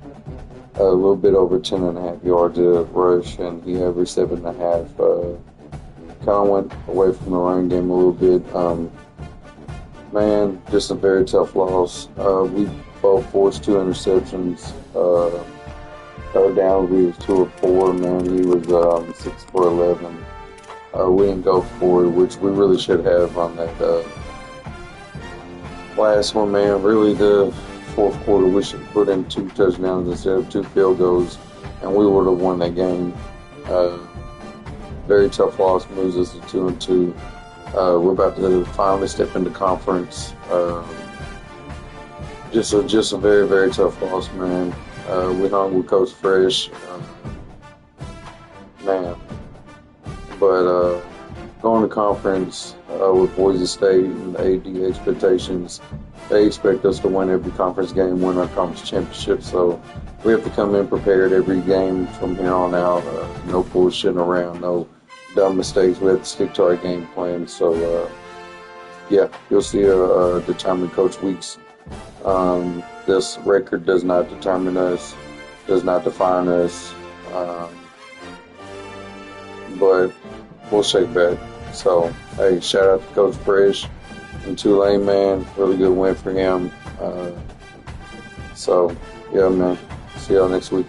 A: a little bit over 10.5 yards a rush, and he averaged 7.5. Kind of went away from the run game a little bit. Man, just a very tough loss. We both forced 2 interceptions. Down, we was 2 of 4. Man, he was 6 for 11. We didn't go for it, which we really should have on that last one, man. Really, the fourth quarter, we should put in 2 touchdowns instead of 2 field goals, and we would have won that game. Very tough loss, moves us to 2-2. We're about to finally step into conference. Just a very, very tough loss, man. We hung with Coach Fresh, man. But going to conference with Boise State and the AD expectations, they expect us to win every conference game, win our conference championship. So we have to come in prepared every game from here on out. No bullshitting around, no dumb mistakes. We have to stick to our game plan. So, yeah, you'll see a determined Coach Weeks This record does not determine us, does not define us, but we'll shake back. So, hey, shout out to Coach Fresh and Tulane, man. Really good win for him. So, yeah, man. See y'all next week.